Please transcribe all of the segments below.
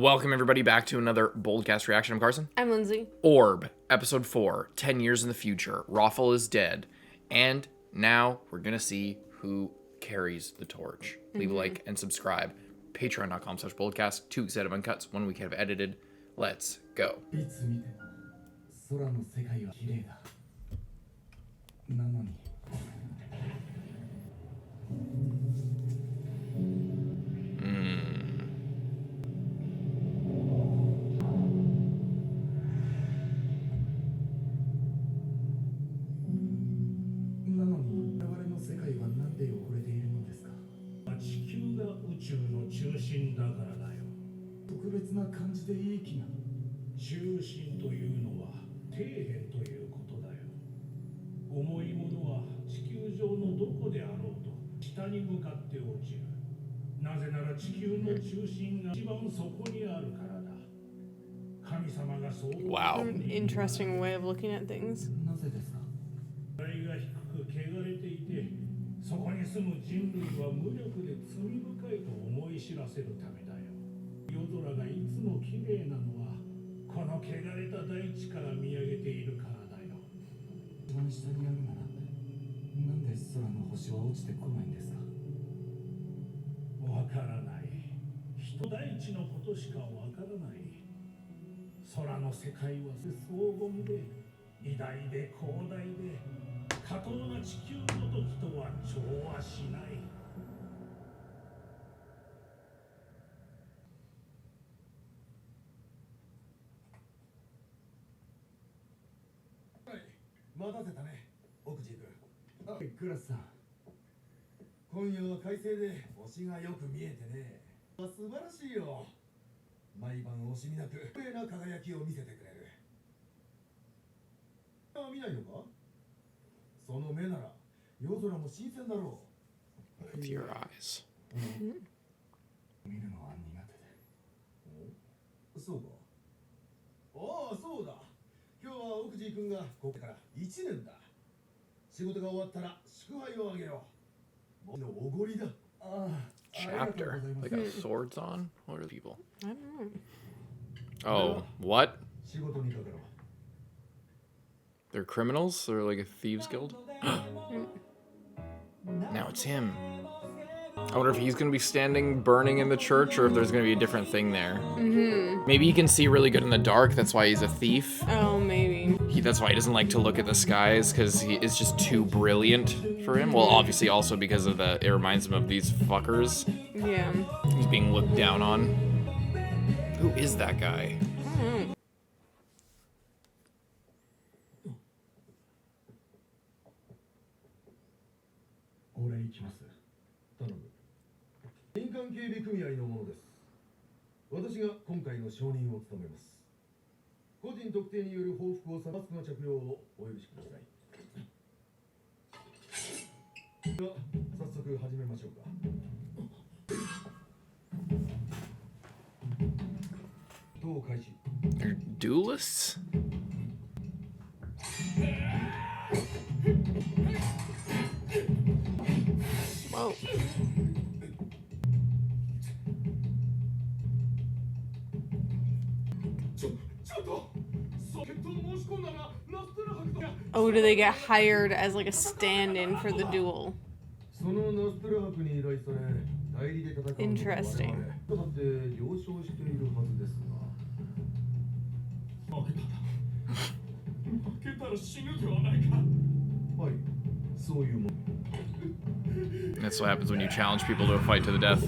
Welcome everybody back to another BOLDcast reaction. I'm Carson. I'm Lindsay. Orb, episode 4, 10 years in the future. Rafal is dead. And now we're going to see who carries the torch. Leave a like and subscribe. Patreon.com/BOLDcast. 2 weeks out of uncuts, 1 week ahead of edited. Let's go. Wow. An interesting way of looking at things. gras さん、今夜は快晴で星がよく見えてね。素晴らしいよ。毎晩惜しみなく綺麗な輝きを見せてくれる。見ないのか？その目なら夜空も新鮮だろう。 With your eyes. 見るのは苦手で。そうか。ああ、そうだ。今日は奥地君がここから1年だ。仕事が終わったら祝杯をあげよう。のおごりだ。Chapter. They got swords on? What are the people? I don't know. Oh, what? 仕事にかけろ。 They're criminals? They're like a thieves guild? Now it's him. I wonder if he's going to be standing burning in the church or if there's going to be a different thing there. Maybe he can see really good in the dark. That's why he's a thief. Oh, maybe. That's why he doesn't like to look at the skies, because it's just too brilliant for him. Well, obviously also because of it reminds him of these fuckers. Yeah. He's being looked down on. Who is that guy? I don't know. 俺行きます。頼む。民間警備組合のものです。私が今回の証人を務めます。個人特定による報復をマスクの着用をお許しください。では早速始めましょうか。闘開始。 They're duelists? Whoa. Oh, do they get hired as like a stand-in for the duel? Interesting. That's what happens when you challenge people to a fight to the death.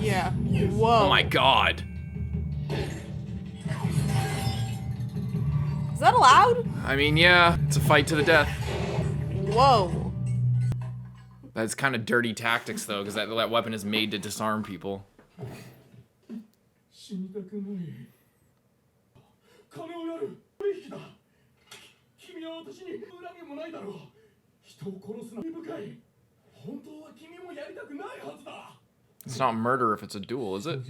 Yeah. Whoa. Oh my god. Is that allowed? I mean, yeah, it's a fight to the death. Whoa. That's kind of dirty tactics, though, because that weapon is made to disarm people. It's not murder if it's a duel, is it?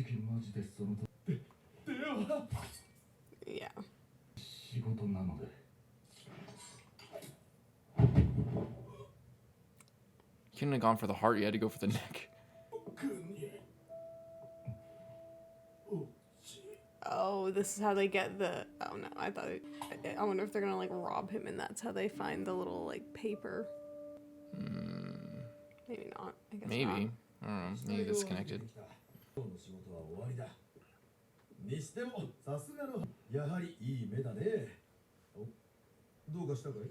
Yeah. You couldn't have gone for the heart, you had to go for the neck. Oh, this is how they get the. Oh no, I thought. I wonder if they're gonna like rob him, and that's how they find the little like paper. Maybe not. I guess Maybe. not. I don't know. Maybe that's connected. 今日の仕事は終わりだ。にしてもさすがのやはりいい目だね。お、どうかしたかい？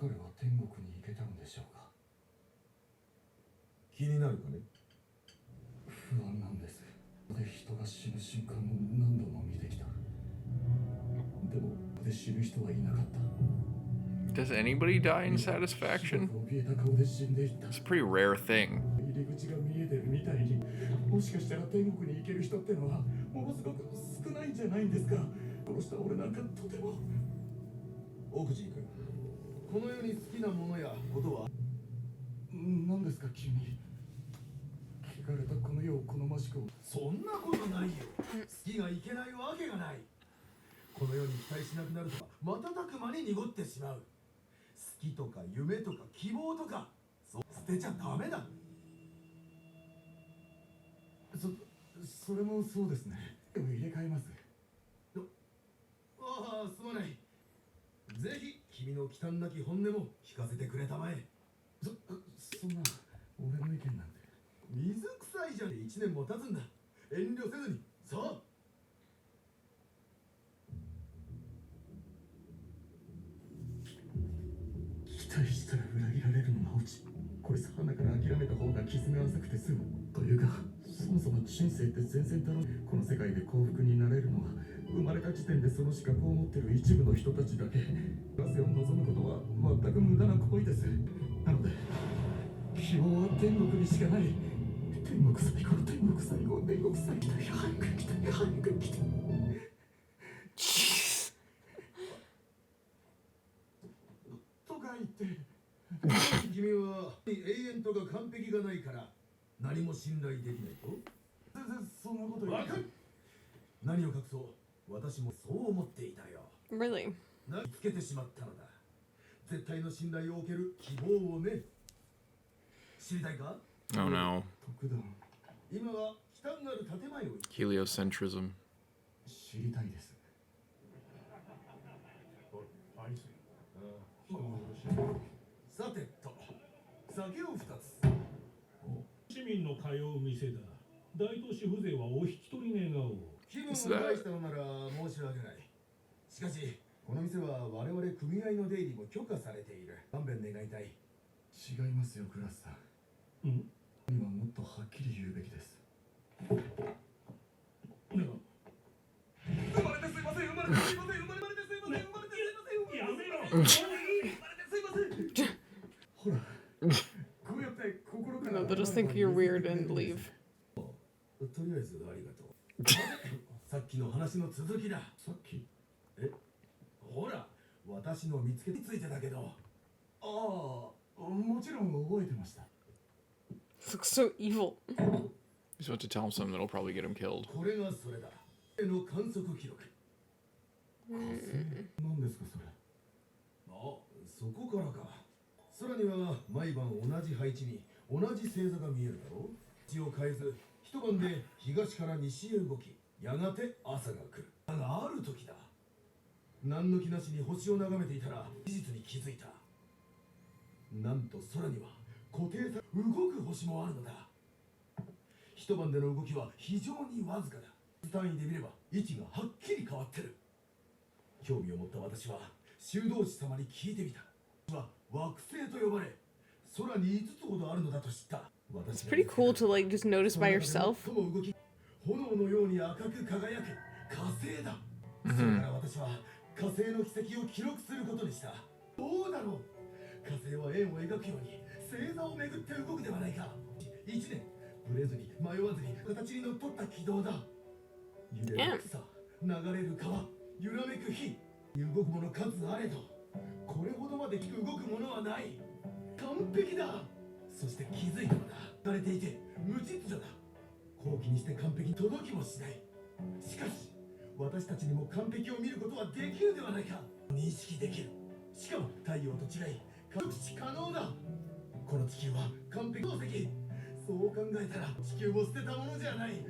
彼は天国に行けたのでしょうか。気になるかね？不安なんです。で人が死ぬ瞬間を何度も見てきた。でもで死ぬ人はいなかった。 Does anybody die in satisfaction? It's a pretty rare thing. 入り口が見えてるみたいに、もしかしたら天国に行ける人ってのはものすごく少ないんじゃないんですか。殺した俺なんかとても。奥地君、この世に好きなものやことは何ですか急に。汚れたこの世を好ましく。そんなことないよ。好きがいけないわけがない。この世に期待しなくなると瞬く間に濁ってしまう。好きとか夢とか希望とかそう捨てちゃダメだ。それもそうですね。入れ替えます。ああ、すまない。ぜひ君の忌憚なき本音も聞かせてくれたまえ。そんな俺の意見なんて水臭いじゃん。1年も経つんだ。遠慮せずにさあ。期待したら裏切られるのがオチ。これさ、鼻から諦めた方が傷が浅くて済む。というか、そもそも人生って全然楽しい。この世界で幸福になれるのは生まれた時点でその資格を持ってる一部の人たちだけ。幸せを望むことは全く無駄な行為です。なので希望は天国にしかない。天国最高、天国最高、天国最高。早く来て、早く来て。とか言って君は永遠とか完璧がないから何も信頼できないと。全然そんなこと言わない。何を隠そう、私もそう思っていたよ。 Really? つけてしまったのだ。絶対の信頼を受ける希望をね。知りたいか？ Oh no. 特段今は忌憚なる建前を Heliocentrism. 知りたいです。さてと、酒を2つ。市民の通う店だ。大都市風情はお引き取り願おう。気分を害したのなら申し訳ない。しかしこの店は我々組合の出入りも許可されている。勘弁願いたい。違いますよ、クラスさん。今もっとはっきり言うべきです。生まれてすいません、生まれてすいません、生まれてすいません、生まれてすいません。やめろ。生まれてすいません。ほら、こうやって心から。 No, they'll just think you're weird and leave. とりあえずありがとう。さっきの話の続きだ。さっき？ほら、私の見つけについてだけど。ああ、もちろん覚えてました。This looks so evil. He's about to tell him something that'll probably get him killed. これがそれだ。の観測記録。何ですかそれ？あ、そこからか。空には毎晩同じ配置に同じ星座が見えるだろう。位置を変えず一晩で東から西へ動き、やがて朝が来る。だがある時だ。何の気なしに星を眺めていたら事実に気づいた。なんと空には固定さ動く星もあるのだ。一晩での動きは非常にわずかだ。単位で見れば位置がはっきり変わってる。興味を持った私は修道士様に聞いてみた。惑星と呼ばれ空に5つほどあるのだと知った。 It's pretty cool to like just notice by yourself. 炎のように赤く輝く火星だ。それから私は火星の軌跡を記録することにした。どうだろう。火星は円を描くように星座を巡って動くではないか。1年ブレずに迷わずに形にのっとった軌道だ。揺れる草、流れる川、揺らめく火、動くもの数あれどこれほどまで動くものはない。完璧だ。そして気づいたのだ。慣れていて無秩序だ。好奇にして完璧に届きもしない。しかし私たちにも完璧を見ることはできるではないか。認識できる。しかも太陽と違い直視可能だ。この地球は完璧宝石。そう考えたら地球も捨てたものじゃない。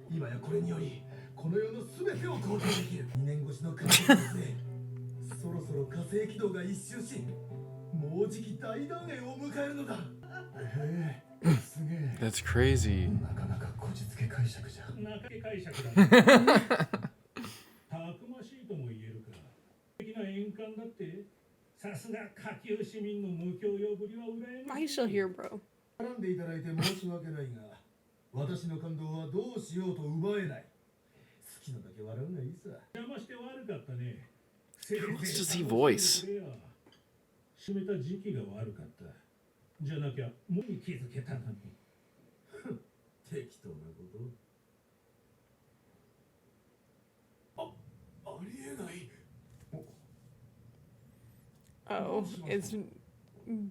今やこれによりこの世の全てを肯定できる。2年越しの観測達成。そろそろ火星軌道が一周し、もうじき大団円を迎えるのだ。へえ、すげえ。 That's crazy. なかなかこじつけ解釈じゃ。中け解釈だね。たくましいとも言えるか。的な円環だって、さすが下級市民の無教養ぶりは羨 Why ま are you しい。 still here, bro? 絡んでいただいて申し訳ないが、私の感動はどうしようと奪えない。好きなだけ笑うがいいさ。邪魔して悪かったね。 Who else does he voice? 閉めた時期が悪かった。じゃなきゃもう気づけたのに。適当なこと。ありえない。 Oh, it's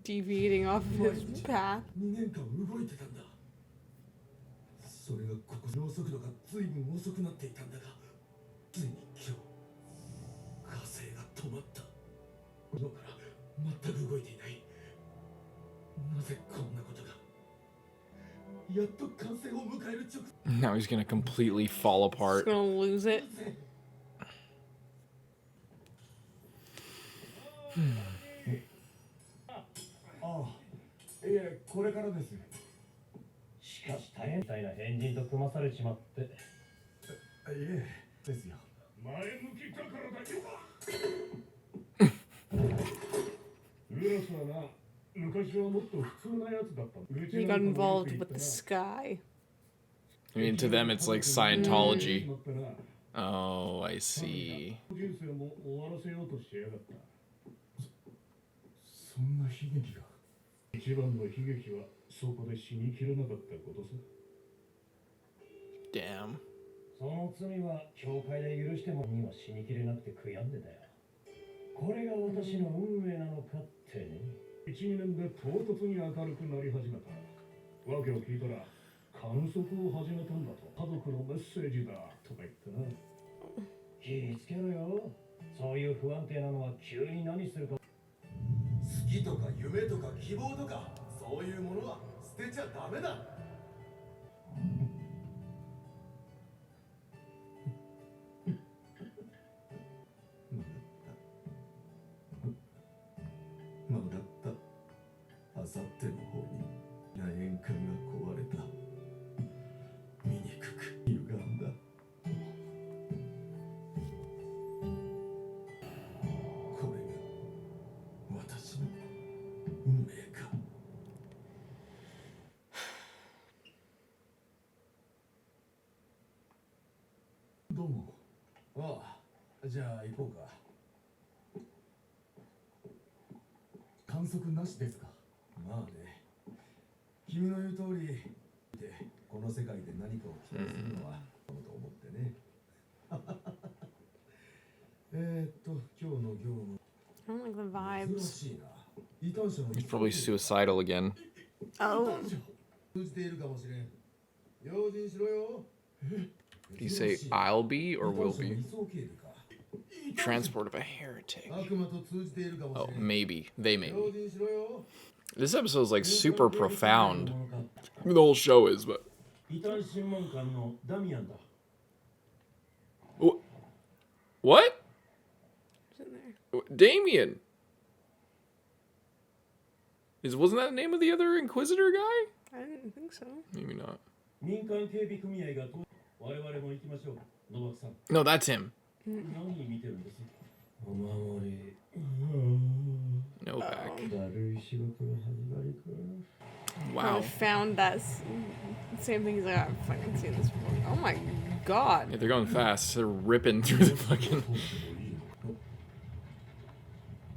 deviating off of his path. 2年間動いてたんだ。それがここの速度が随分遅くなっていたんだが、ついに今日火星が止まった。昨日から全く動いていない。なぜこんなことが。やっと完成を迎える直 Now he's gonna completely fall Just apart. gonna lose it. ああ、いえ、これからです。しかし大変みたいな変人と組まされちまって。いえ、ですよ。前向きだからだよ。グラスはな、昔はもっと普通なやつだった。 He got involved with the sky. I mean, to them, it's like Scientology. Oh, I see. 人生も終わらせようとしてやがった。そんな悲劇が。一番の悲劇はそこで死にきれなかったことさ。 Damn. その罪は教会で許してもには死にきれなくて悔やんでたよ。これが私の運命なのかってね。1、2年で唐突に明るくなり始めた。わけを聞いたら観測を始めたんだと。家族のメッセージだとか言ってな。気ぃつけろよ。そういう不安定なのは急に何するか。好きとか夢とか希望とか、そういうものは捨てちゃダメだ。まだった。あさっての方に野縁管が壊れた。醜く歪んだ。これが私の運命か。どうも。ああ、じゃあ行こうか。観測なしですか。まあね。君の言う通りで、この世界で何かを期待するのはと思ってね。今日の業務。 I don't like the 珍 vibes. しいな。異端者の He's probably suicidal again. Oh. 通じているかもしれん。用心しろよ。 Do you say I'll be or will 異端者の be? 移送経理か。 Transport of a heretic. 悪魔と通じているかも Oh, しれん。 maybe. They may 用 be. 心しろよ。 This episode is like super profound. I mean, the whole show is, but. 異端審問官のダミアンだ。 What? What's in there? Damien. Wasn't that the name of the other Inquisitor guy? I didn't think so. Maybe not. 民間警備組合が我々も行きましょう。野脇さん。 No, that's him. 何見てるんです。お守り。 No back. だるい仕事の始まりか。 Wow. I found that same thing. He's like, I've fucking seen this before. Oh my god. Yeah, they're going fast. They're ripping through the fucking.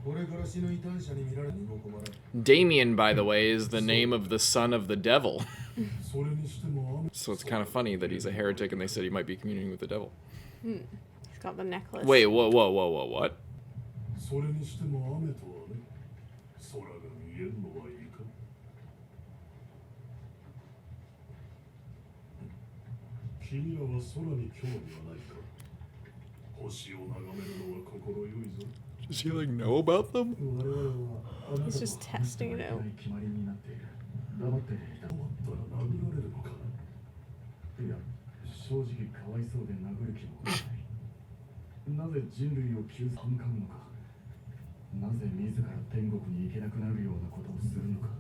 これから死ぬ異端者に見られるにも困らん。 Damien, by the way, is the name of the son of the devil. それにしても雨。 So it's kind of funny that he's a heretic and they said he might be communing with the devil. He's got the necklace. Wait, whoa, what? それにしても雨とはね。空が見えるのはいいか。君らは空に興味はないか。星を眺めるのは心よいぞ。 Does he like know about them? 我々はあなた He's just testing it out. 決まりになっている。黙っていた。終わったら殴られるのか。いや、正直かわいそうで殴る気もない。なぜ人類を救済むのか、なぜ自ら天国に行けなくなるようなことをするのか。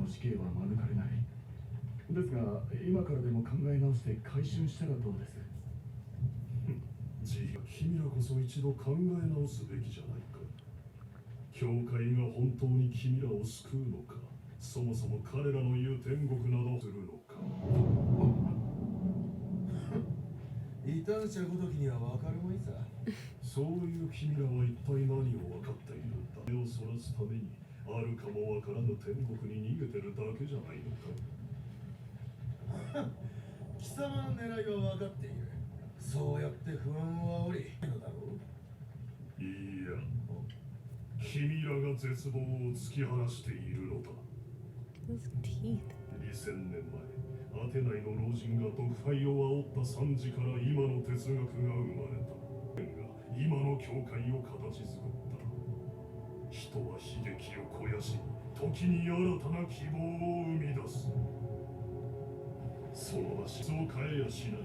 の死刑は免れない。ですが今からでも考え直して回収したらどうです？君らこそ一度考え直すべきじゃないか。教会が本当に君らを救うのか、そもそも彼らの言う天国などするのか。異端者ごときには分かるまいさ。そういう君らは一体何を分かっているんだ。目をそらすためにあるかもわからぬ天国に逃げてるだけじゃないのか。貴様の狙いは分かっている。そうやって不安を煽りのだろう。いや、君らが絶望を突き放しているのだ。His teeth. 2000年前、アテナイの老人が毒肺を煽った惨事から今の哲学が生まれた。今の教会を形作った。人は悲劇を肥やし、時に新たな希望を生み出す。その足を変えやしない。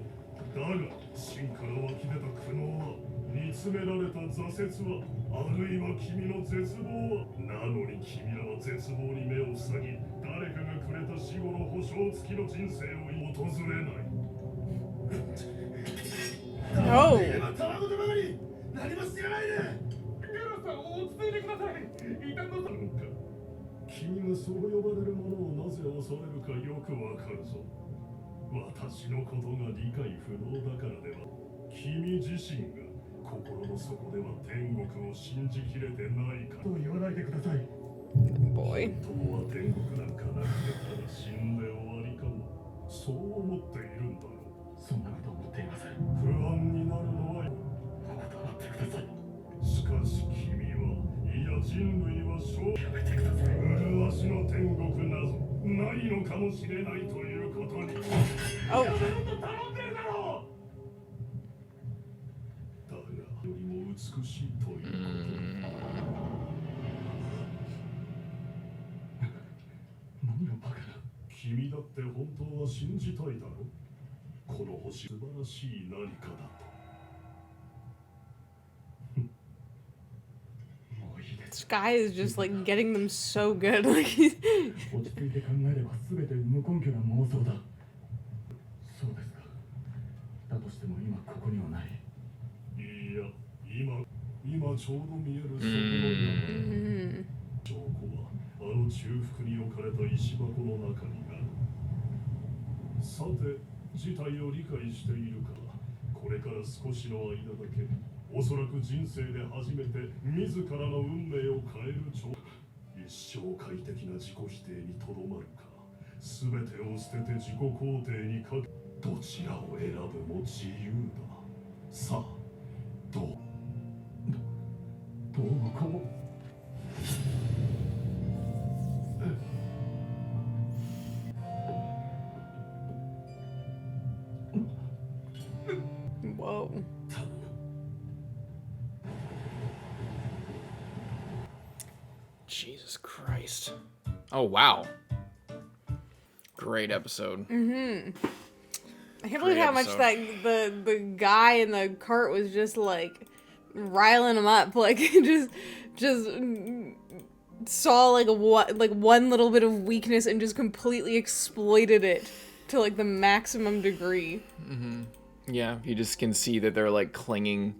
だが、真から湧き出た苦悩は、煮詰められた挫折は、あるいは君の絶望は、なのに君らは絶望に目を塞ぎ、誰かがくれた死後の保証付きの人生を訪れない。Oh. たわごとばかり何も知らないで。ゲラさん、落ち着いてください。異端のなんか君がそう呼ばれるものをなぜ恐れるかよくわかるぞ。私のことが理解不能だからでは。君自身が心の底では天国を信じきれてないかと言わないでください。 Boy. 本当は天国なんかなくてただ死んで終わりかも。そう思っているんだろう。そんなこと思っていません。不安になるのは断ってください。しかし君は、いや人類はやめてください。麗しの天国なぞないのかもしれないということに。Oh. やめろと頼んでるだろう。だがよりも美しいということ。何がバカだ。君だって本当は信じたいだろ。この星素晴らしい何かだと。This guy is just like getting them so good. Like he's 落ち着いて考えれば全て無根拠な妄想だ。そうですか。だとしても今ここにはない。いや、今ちょうど見えるそこの山。証拠はあの中腹に置かれた石箱の中にある。さて、事態を理解しているから、これから少しの間だけ、おそらく人生で初めて自らの運命を変える一生快適な自己否定にとどまるか、全てを捨てて自己肯定にかけ、どちらを選ぶも自由だ。さあ、どうもこうも。whoa. Jesus Christ. Oh, wow. Great episode. I can't believe how much that the guy in the cart was just like riling him up, like just saw like one little bit of weakness and just completely exploited it to like the maximum degree. Yeah, you just can see that they're like clinging.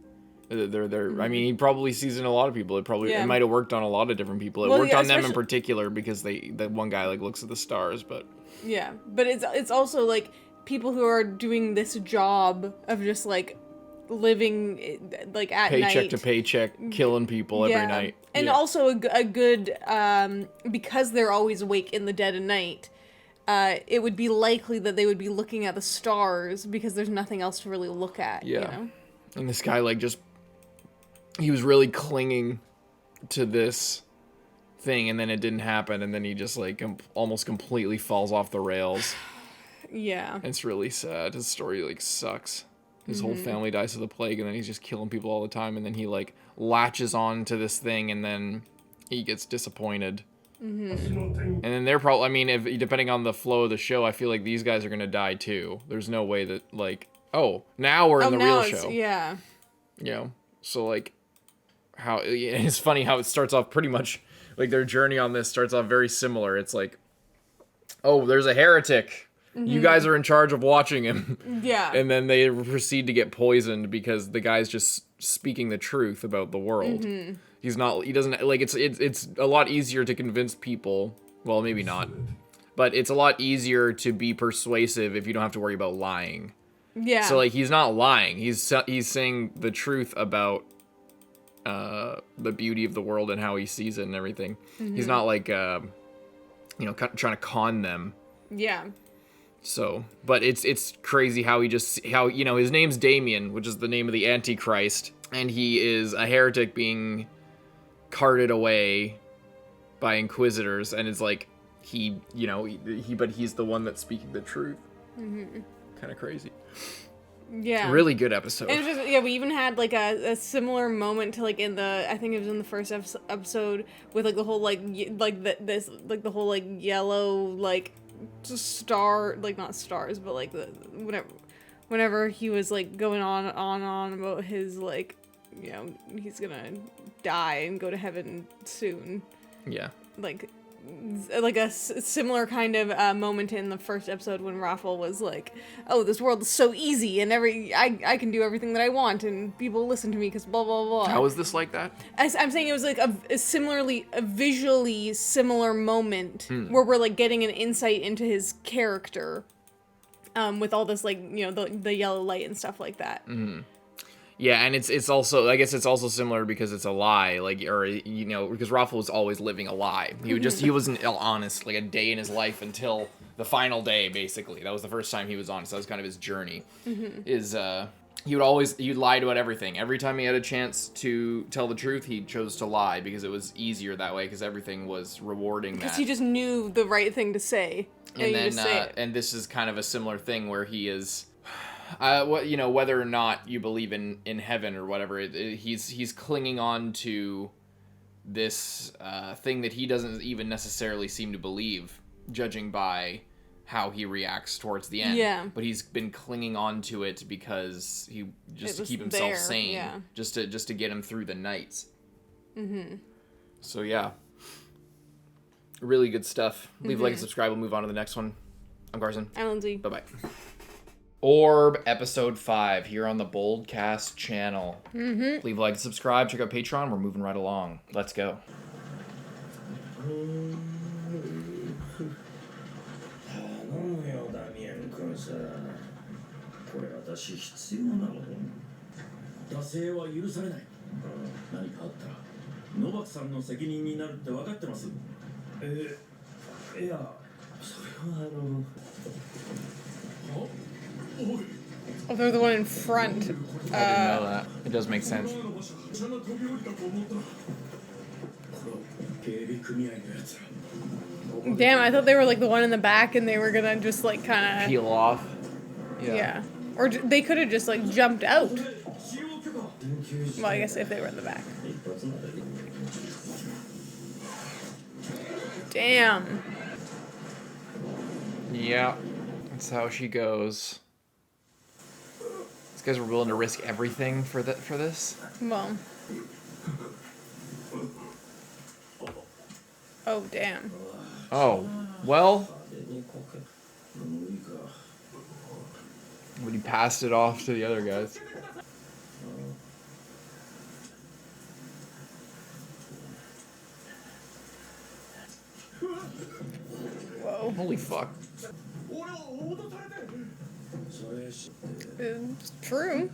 They're. I mean, he probably sees it in a lot of people. It might have worked on a lot of different people. It worked on them in particular because the one guy like looks at the stars, but yeah, but it's also like people who are doing this job of just like living like at night, paycheck to paycheck, killing people every night, and also a good because they're always awake in the dead of night. It would be likely that they would be looking at the stars because there's nothing else to really look at. Yeah. You know? And this guy like he was really clinging to this thing, and then it didn't happen, and then he just like almost completely falls off the rails. Yeah. It's really sad. His story like sucks. His whole family dies of the plague, and then he's just killing people all the time, and then he like latches on to this thing, and then he gets disappointed And then they're probably, I mean, if depending on the flow of the show, I feel like these guys are gonna die too. There's no way that, like, oh, now we're in the real show. Yeah. You know, so like, how it's funny how it starts off pretty much like their journey on this starts off very similar. It's like, oh, there's a heretic. You guys are in charge of watching him. Yeah. And then they proceed to get poisoned because the guy's just speaking the truth about the world. He doesn't, like, it's a lot easier to convince people. Well, maybe not. But it's a lot easier to be persuasive if you don't have to worry about lying. Yeah. So, like, he's not lying. He's saying the truth about the beauty of the world and how he sees it and everything. He's not, like, trying to con them. Yeah. So, but it's crazy how his name's Damien, which is the name of the Antichrist, and he is a heretic being carted away by inquisitors, and it's like but he's the one that's speaking the truth. Kind of crazy. Yeah. Really good episode. And just, we even had like a similar moment to like I think it was in the first episode with like the whole the whole like yellow like star, like not stars, but like the whenever he was like going on about his like, he's gonna die and go to heaven soon. Yeah. Like a similar kind of moment in the first episode when Rafal was like, oh, this world is so easy and I can do everything that I want and people listen to me because blah blah blah. How is this like that? I'm saying it was like a visually similar moment where we're like getting an insight into his character with all this like, the yellow light and stuff like that. Yeah, and it's also, I guess it's also similar because it's a lie, like, or, because Rafal was always living a lie. He wasn't honest, like, a day in his life until the final day, basically. That was the first time he was honest. That was kind of his journey, he'd lie about everything. Every time he had a chance to tell the truth, he chose to lie because it was easier that way, because everything was rewarding that. Because he just knew the right thing to say. And then, and this is kind of a similar thing where he is... whether or not you believe in heaven or whatever, he's clinging on to this thing that he doesn't even necessarily seem to believe, judging by how he reacts towards the end. Yeah. But he's been clinging on to it because to keep himself sane, just to get him through the nights. So yeah, really good stuff. Leave a like and subscribe. We'll move on to the next one. I'm Carson. I'm Lindsay. Bye bye. Orb episode 5 here on the BOLDcast channel. Leave a like and subscribe. Check out Patreon. We're moving right along. Let's go. 頼むよダミアン君さ、これ私必要なの？惰性は許されない。何かあったらノバクさんの責任になるって分かってます。いや、それはOh, they're the one in front. I didn't know that. It does make sense. Damn, I thought they were like the one in the back and they were gonna just like kind of Peel off. Yeah. Or they could have just like jumped out. Well, I guess if they were in the back. Damn. Yeah. That's how she goes. These guys were willing to risk everything for this. Well. Oh, damn. Oh, well. When he passed it off to the other guys. Whoa. Holy fuck. It's true.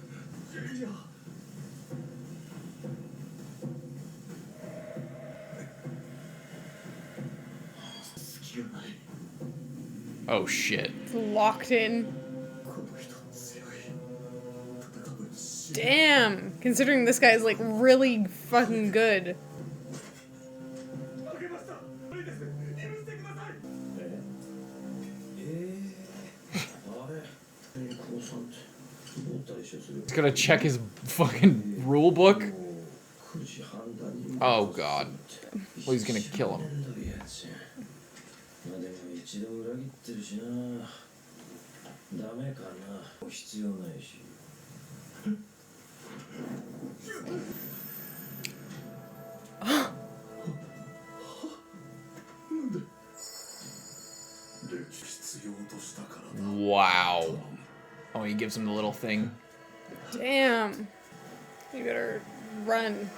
Oh shit. It's locked in. Damn. Considering this guy is like really fucking good. He's gonna check his fucking rule book. Oh god. Well, he's gonna kill him. ちゃん。まあでも一度裏切ってるしな。ダメかな。必要ないし。Wow. Oh, he gives him the little thing. Damn. You better run.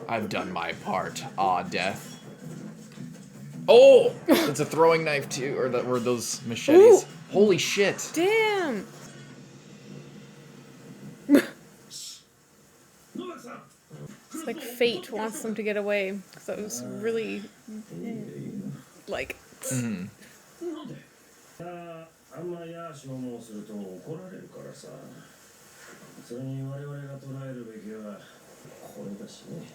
I've done my part. Ah, death. Oh! It's a throwing knife too, or those machetes. Ooh. Holy shit. Damn. It's like fate wants them to get away. Because that was really, like... あんまや消耗すると怒られるからさ。それに我々が捉えるべきはこれだしね。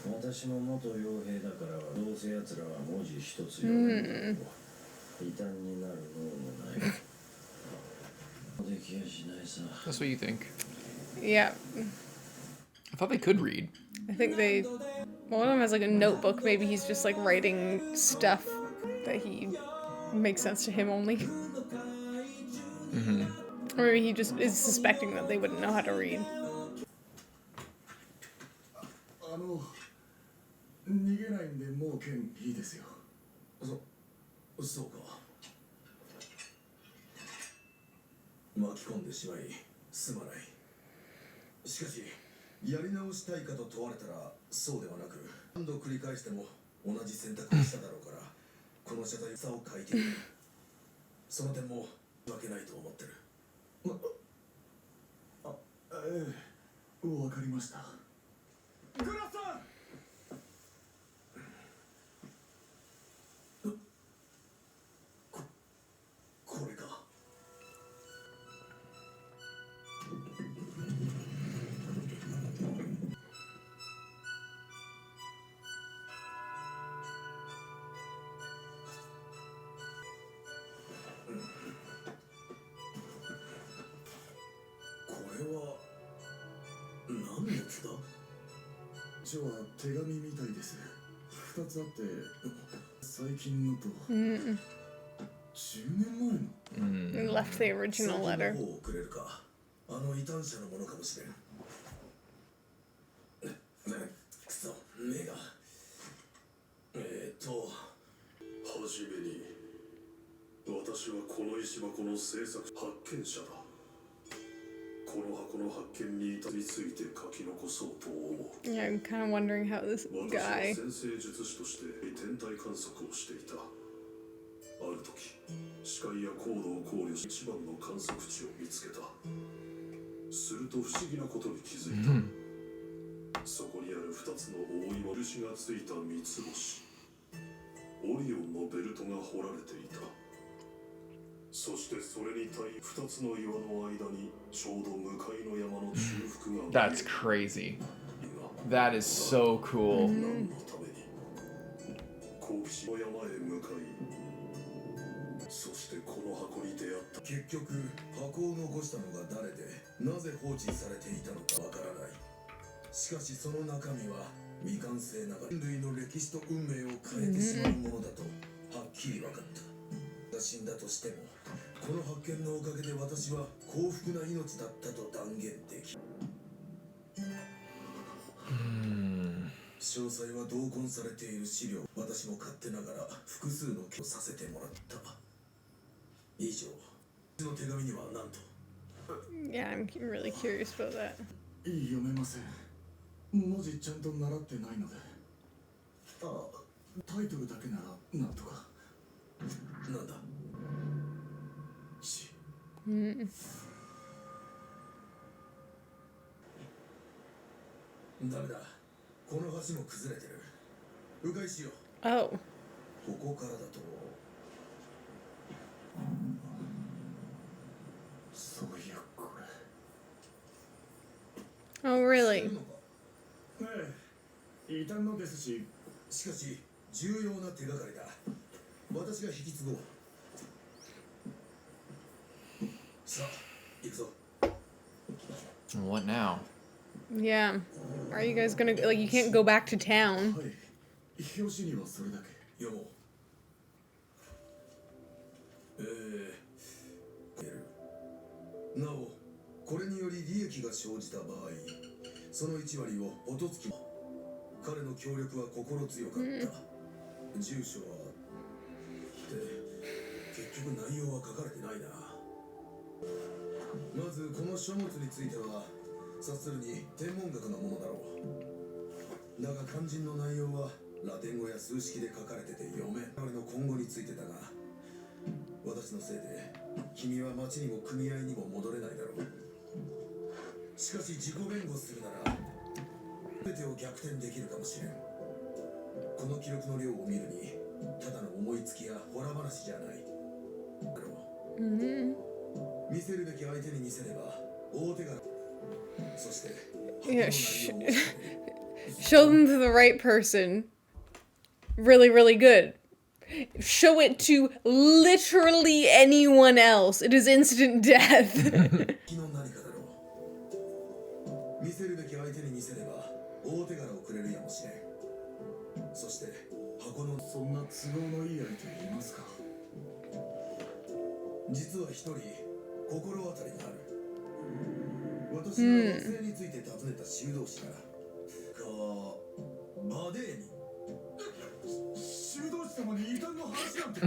私も元傭兵だからどうせ奴らは文字一つ読めないと異端になる脳もない。できやしないさ。 That's what you think. Yeah. I thought they could read. I think they... One of them has like a notebook. Maybe he's just like writing stuff that he makes sense to him only. Or maybe he just is suspecting that they wouldn't know how to read. 逃げないんでもう剣いいですよ。そうか。巻き込んでしまいすまない。しかしやり直したいかと問われたらそうではなく、何度繰り返しても同じ選択をしただろうから、この謝罪さを書いている。その点もわけないと思ってる。わかりました。グラさん。これか。これは何の図だ？書は手紙みたいです。2つあって最近のと10年前の。They left the original letter. 最近の方をくれるか。あの異端者のものかもしれん。くそ、目が。はじめに私はこの石箱の制作発見者だ。この箱の発見に至りついて書き残そうと思う。 Yeah, I'm kind of wondering how this 私は guy... 先生術師として天体観測をしていた。ある時視界や高度を考慮し一番の観測値を見つけた。すると不思議なことに気づいた。そこにある2つの大い印がついた三つ星オリオンのベルトが彫られていた。そしてそれに対2つの岩の間にちょうど向かいの山の中腹が。 That's crazy. That is so cool. 何のために好奇心の山へ向かい、そしてこの箱に出会った。結局箱を残したのが誰でなぜ放置されていたのかわからない。しかしその中身は未完成ながら人類の歴史と運命を変えてしまうものだとはっきり分かった。死んだとしてもこの発見のおかげで私は幸福な命だったと断言できる。詳細は同梱されている資料、私も勝手ながら複数の記をさせてもらった。以上。の手紙には何と。 Yeah, I'm really curious about that. 読めません。文字ちゃんと習ってないので。タイトルだけならなんとか。なんだ。ダメだ。この橋も崩れてる。迂回しよう。Oh. ここからだと。そういやこれ。Oh, really? ええ、異端のですし、しかし重要な手がかりだ。私が引き継ごう。さあ、行くぞ。What now? Yeah. Are you guys gonna, like, you can't go back to town. はい表紙にはそれだけ読もうなおこれにより利益が生じた場合その1割を音付き彼の協力は心強かった、住所は結局内容は書かれてないなまずこの書物については察するに天文学のものだろうだが肝心の内容はラテン語や数式で書かれてて読め彼の今後についてだが私のせいで君は町にも組合にも戻れないだろうしかし自己弁護するなら全てを逆転できるかもしれんこの記録の量を見るにただの思いつきやホラ話じゃないだろう見せるべき相手に見せれば大手柄そして Yeah, show them to the right person. Really, really good. Show it to literally anyone else. It is instant death. 昨日何かだろう見せるべき相手に見せれば大手柄をくれるやもしれんそして箱のそんな都合のいい相手いますか実は一人心当たりがある私は惑星について尋ねた修道士だバデーニ修道士様に異端の話なんて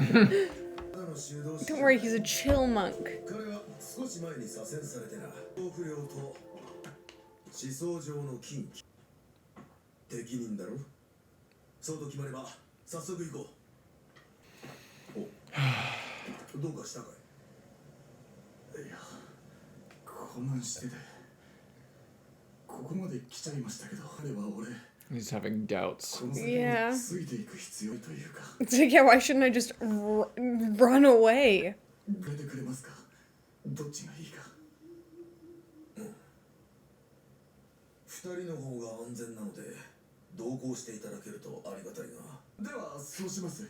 Don't worry, he's a chill monk. 彼は少し前に左遷されてな不良と思想上の禁忌適任だろそうと決まれば早速行こうおどうかしたかいいや混乱しててここまで来ちゃいましたけどあれば俺 He's having doubts. この先に Yeah. ついていく必要というか It's like, yeah, why shouldn't I just run away? 触れてくれますかどっちがいいか二人の方が安全なので同行していただけるとありがたいがではそうします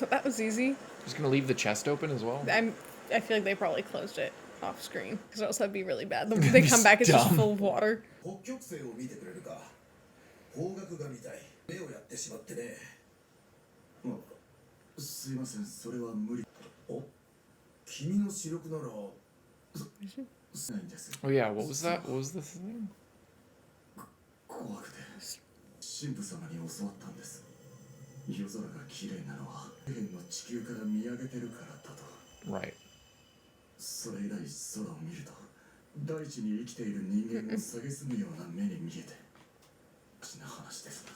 But that was easy. Just gonna leave the chest open as well? I feel like they probably closed it off screen because else that'd be really bad. They come back, it's just Dumb. full of water. 北極星を見てくれるか方角が見たい目をやってしまってねすいませんそれは無理お君の視力ならないんです Oh yeah, what was that? What was this thing? 怖くて神父様に教わったんです夜空が綺麗なのは天の地球から見上げてるからだと Right. それ以来空を見ると大地に生きている人間を蔑むような目に見えて不思議な話ですな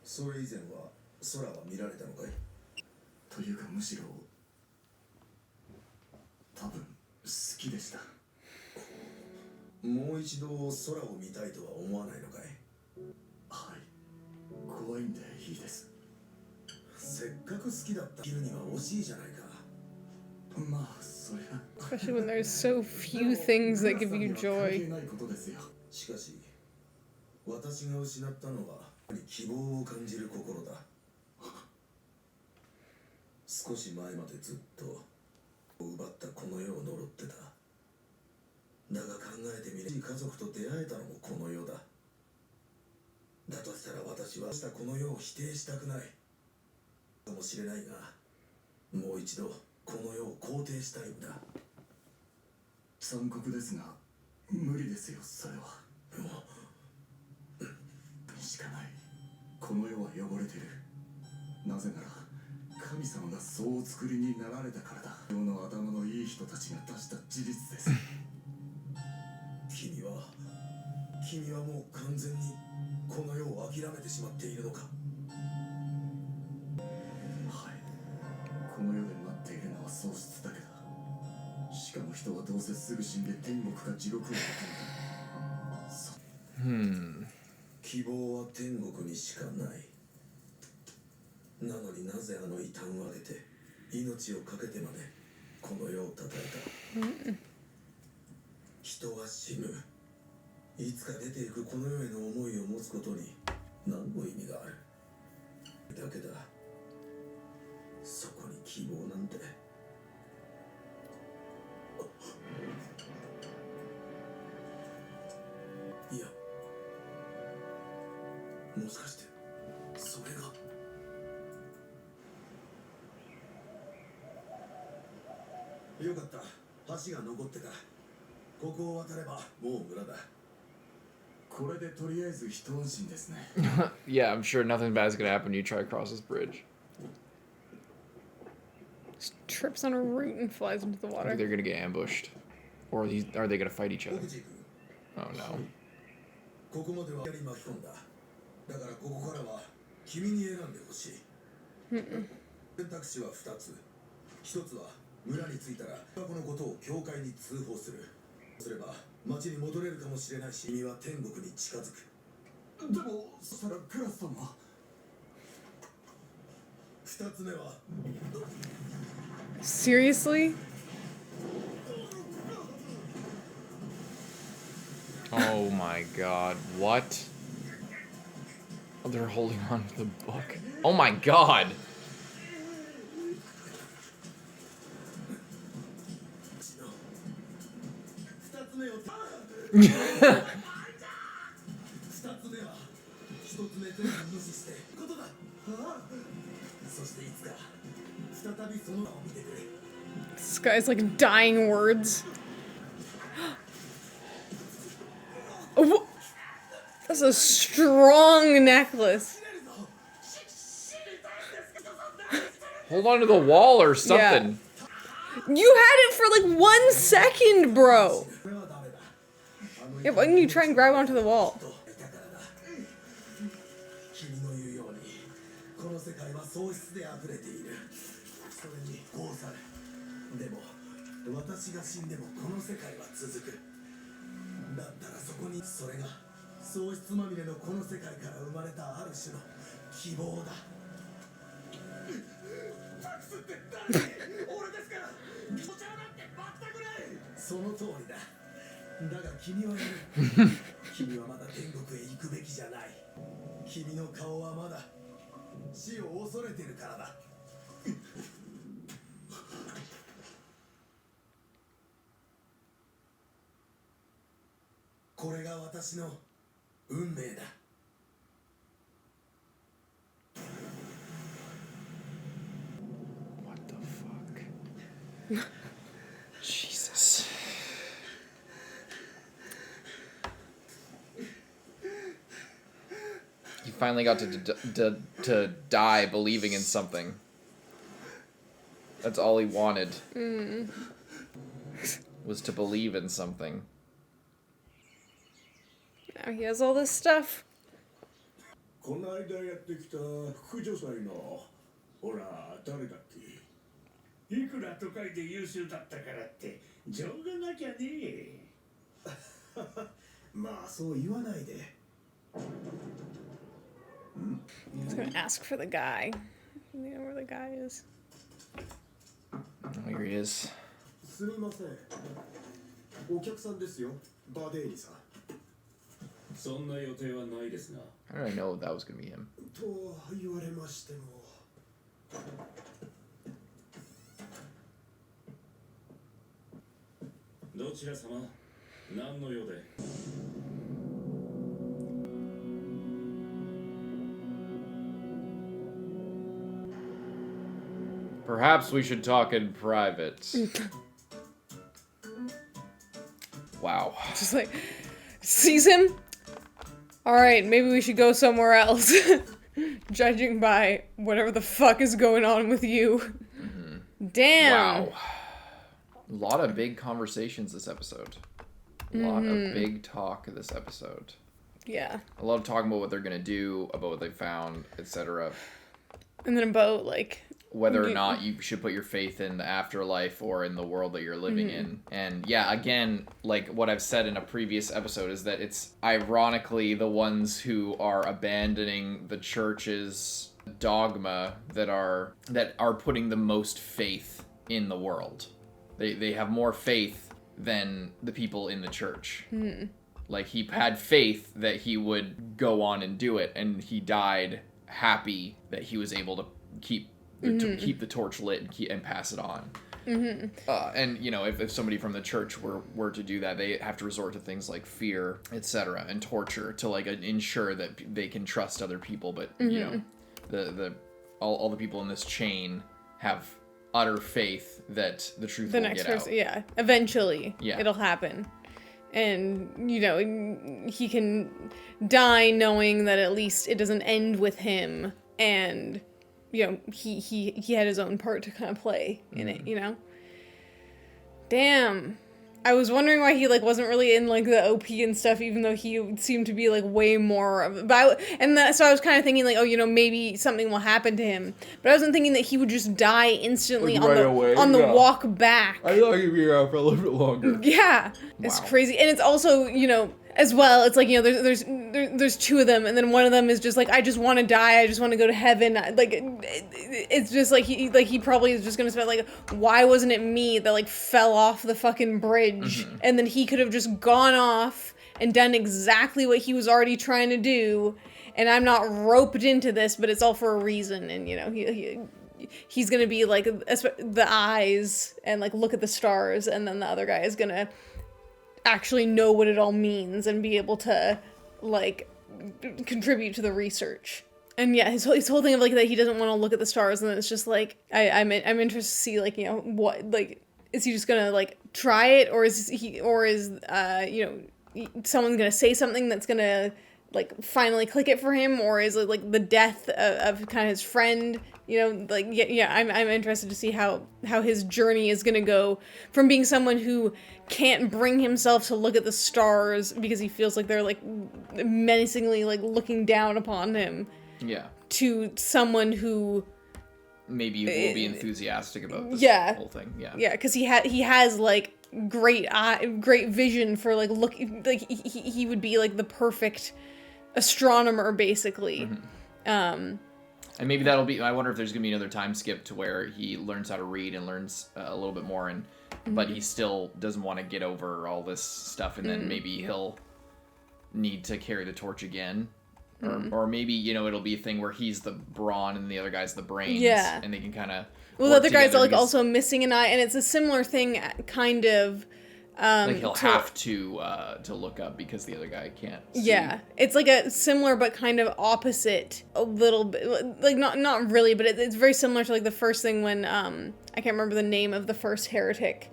それ以前は空は見られたのかいというかむしろ多分好きでしたもう一度空を見たいとは思わないのかいはい怖いんでいいですせっかく好きだった生きるには惜しいじゃないかまあそれは Especially when there's so few things that give you joy. しかし私が失ったのは希望を感じる心だ少し前までずっと奪ったこの世を呪ってただが考えてみれば家族と出会えたのもこの世だだとしたら私はこの世を否定したくないかもしれないがもう一度この世を肯定したいんだ残酷ですが無理ですよそれはしかないこの世は汚れてるなぜなら神様がそうお作りになられたからだ世の頭のいい人たちが出した事実です君はもう完全にこの世を諦めてしまっているのかはいこの世で待っているのは喪失だけだしかも人はどうせすぐ死んで天国か地獄を求める希望は天国にしかないなのになぜあの異端を上げて命を懸けてまでこの世を称えた人は死ぬいつか出ていくこの世への思いを持つことに何の意味があるだけだそこに希望なんてもしかしてそれがよかった。橋が残ってた。ここを渡ればもう村だ。これでとりあえず一安心ですね。Yeah, I'm sure nothing bad is gonna happen when you try to cross this bridge. Just trips on a root and flies into the I water. think they're gonna get ambushed. Or are they gonna fight each other? 奥地君、 Oh no. ここまではやり巻き込んだ。だからここからは君に選んでほしい。選択肢は2つ。1つは村に着いたらこのことを教会に通報する。すれば町に戻れるかもしれないし、君は天国に近づく。でもそしたらグラスさんは。2つ目は Seriously? Oh my god, what? Oh, they're holding on to the book. Oh my god! 2つ目を2つ目は1つ目全部無視してことだ。そしていつか再びその名を見てくれ。 This guy's like dying words. Oh, that's a strong necklace. Hold on to the wall or something. You had it for like 1 second, bro. Yeah, why didn't you try and grab onto the wall? 君の言うようにこの世界は喪失で溢れている。それにこうされ。でも私が死んでもこの世界は続く。だったらそこにそれが喪失まみれのこの世界から生まれたある種の希望だ。タクスって誰？俺ですから。お茶なんて全くない。その通りだ。だが君はいる。君はまだ天国へ行くべきじゃない。君の顔はまだ死を恐れてるからだ。これが私の運命だ。What the fuck? Jesus. You finally got to die believing in something. That's all he wanted. Was to believe in something. Now he has all this stuff. この間やってきた副助祭のほら誰だっけ。いくら都会で優秀だったからって情がなきゃね。まあそう言わないで。He's gonna ask for the guy. You know where the guy is. Oh, here he is. すみません。お客さんですよ。バデーニさん。そんな予定はないですが。How did I know that was gonna be him? と言われましても。どちら様、何の用で。Perhaps we should talk in private. Wow. Just like, sees him? Alright, maybe we should go somewhere else. Judging by whatever the fuck is going on with you. Damn. Wow. A lot of big conversations this episode. A lot of big talk this episode. Yeah. A lot of talking about what they're gonna do, about what they found, etc. And then about, like... Whether or not you should put your faith in the afterlife or in the world that you're living in. And yeah, again, like what I've said in a previous episode is that it's ironically the ones who are abandoning the church's dogma that are putting the most faith in the world. They have more faith than the people in the church. Like he had faith that he would go on and do it, and he died happy that he was able to keep the torch lit and pass it on. And, you know, if somebody from the church were to do that, they have to resort to things like fear, etc., and torture to, like, ensure that they can trust other people. But, you know, all the people in this chain have utter faith that the truth will get out. Yeah, eventually Yeah. it'll happen. And, you know, he can die knowing that at least it doesn't end with him. And, you know, he had his own part to kind of play in it, you know? Damn. I was wondering why he, like, wasn't really in, like, the OP and stuff, even though he seemed to be, like, way more of... so I was kind of thinking, like, oh, you know, maybe something will happen to him. But I wasn't thinking that he would just die instantly Like, right on the away, walk back. I thought he'd be around for a little bit longer. Yeah. It's Wow. crazy. And it's also, you know, as well, it's like, you know, there's two of them, and then one of them is just like, I just want to die, I just want to go to heaven. Like, it's just like he probably is just gonna spend, like, why wasn't it me that, like, fell off the fucking bridge? And then he could have just gone off and done exactly what he was already trying to do, and I'm not roped into this, but it's all for a reason. And, you know, he's gonna be like the eyes and, like, look at the stars, and then the other guy is gonna actually know what it all means and be able to, like, contribute to the research. And yeah, his whole thing of, like, that he doesn't want to look at the stars, and then it's just like, I'm interested to see, like, you know, what, like, is he just gonna, like, try it, or is you know, someone's gonna say something that's gonna, like, finally click it for him, or is it, like, the death of kind of his friend, you know, like, I'm interested to see how his journey is gonna go from being someone who can't bring himself to look at the stars because he feels like they're, like, menacingly, like, looking down upon him. Yeah. To someone who Maybe will be enthusiastic about this whole thing. Yeah. Yeah, because he has, like, great vision for, like, like, he would be, like, the perfect astronomer, basically. And maybe that'll be, I wonder if there's gonna be another time skip to where he learns how to read and learns a little bit more, and but he still doesn't want to get over all this stuff, and then maybe he'll need to carry the torch again. Or maybe, you know, it'll be a thing where he's the brawn and the other guy's the brains. Yeah. And they can kind of Well, the other guy's, like, also missing an eye, and it's a similar thing, kind of. Like, he'll have to look up because the other guy can't see. Yeah, it's like a similar but kind of opposite a little bit. Like, not really, but it's very similar to, like, the first thing when I can't remember the name of the first heretic.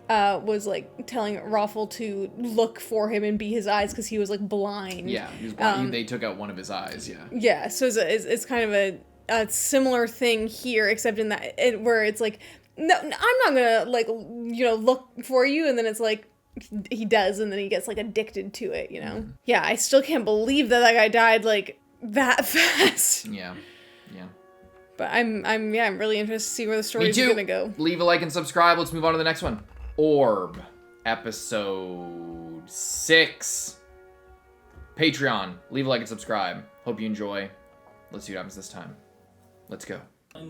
Was, like, telling Rafal to look for him and be his eyes because he was, like, blind. Yeah, he was blind. They took out one of his eyes, yeah. Yeah, so it's kind of a similar thing here, except in that, where it's like, no, I'm not gonna, like, you know, look for you, and then it's like, he does, and then he gets, like, addicted to it, you know? Yeah, I still can't believe that guy died, like, that fast. Yeah. But I'm really interested to see where the story's gonna go. Leave a like and subscribe. Let's move on to the next one. Orb, episode 6. Patreon. Leave a like and subscribe. Hope you enjoy. Let's see what happens this time. Let's go. は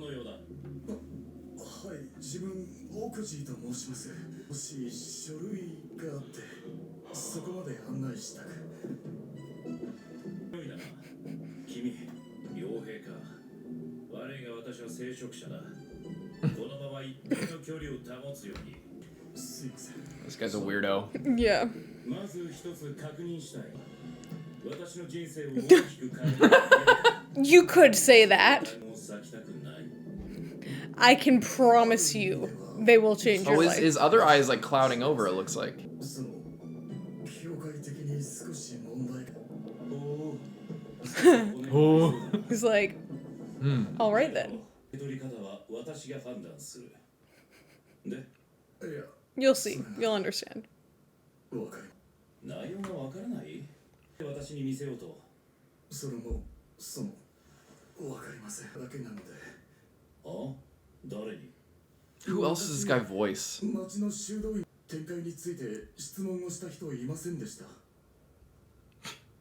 い、自分オクジーと申します。もし書類があってそこまで案内したく。良いな。君、傭兵か。我が私は聖職者だ。このまま一定の距離を保つように。すいません。 This guy's a weirdo. Yeah. まず一つ確認したい。私の人生を大きく変える。You could say that. もう咲きたくない。 I can promise you they will change your Oh, life. his other eye is, like, clouding over, it looks like. その教会的に少し問題。おお。 He's like, all right then. 取り方は私が判断する。で、いや、 You'll see. You'll understand. わかる。内容がわからない？私に見せようと。それもわかりませんだけなので。あ？誰に？ Who else does this guy voice? 町の修道院展開について質問をした人いませんでした。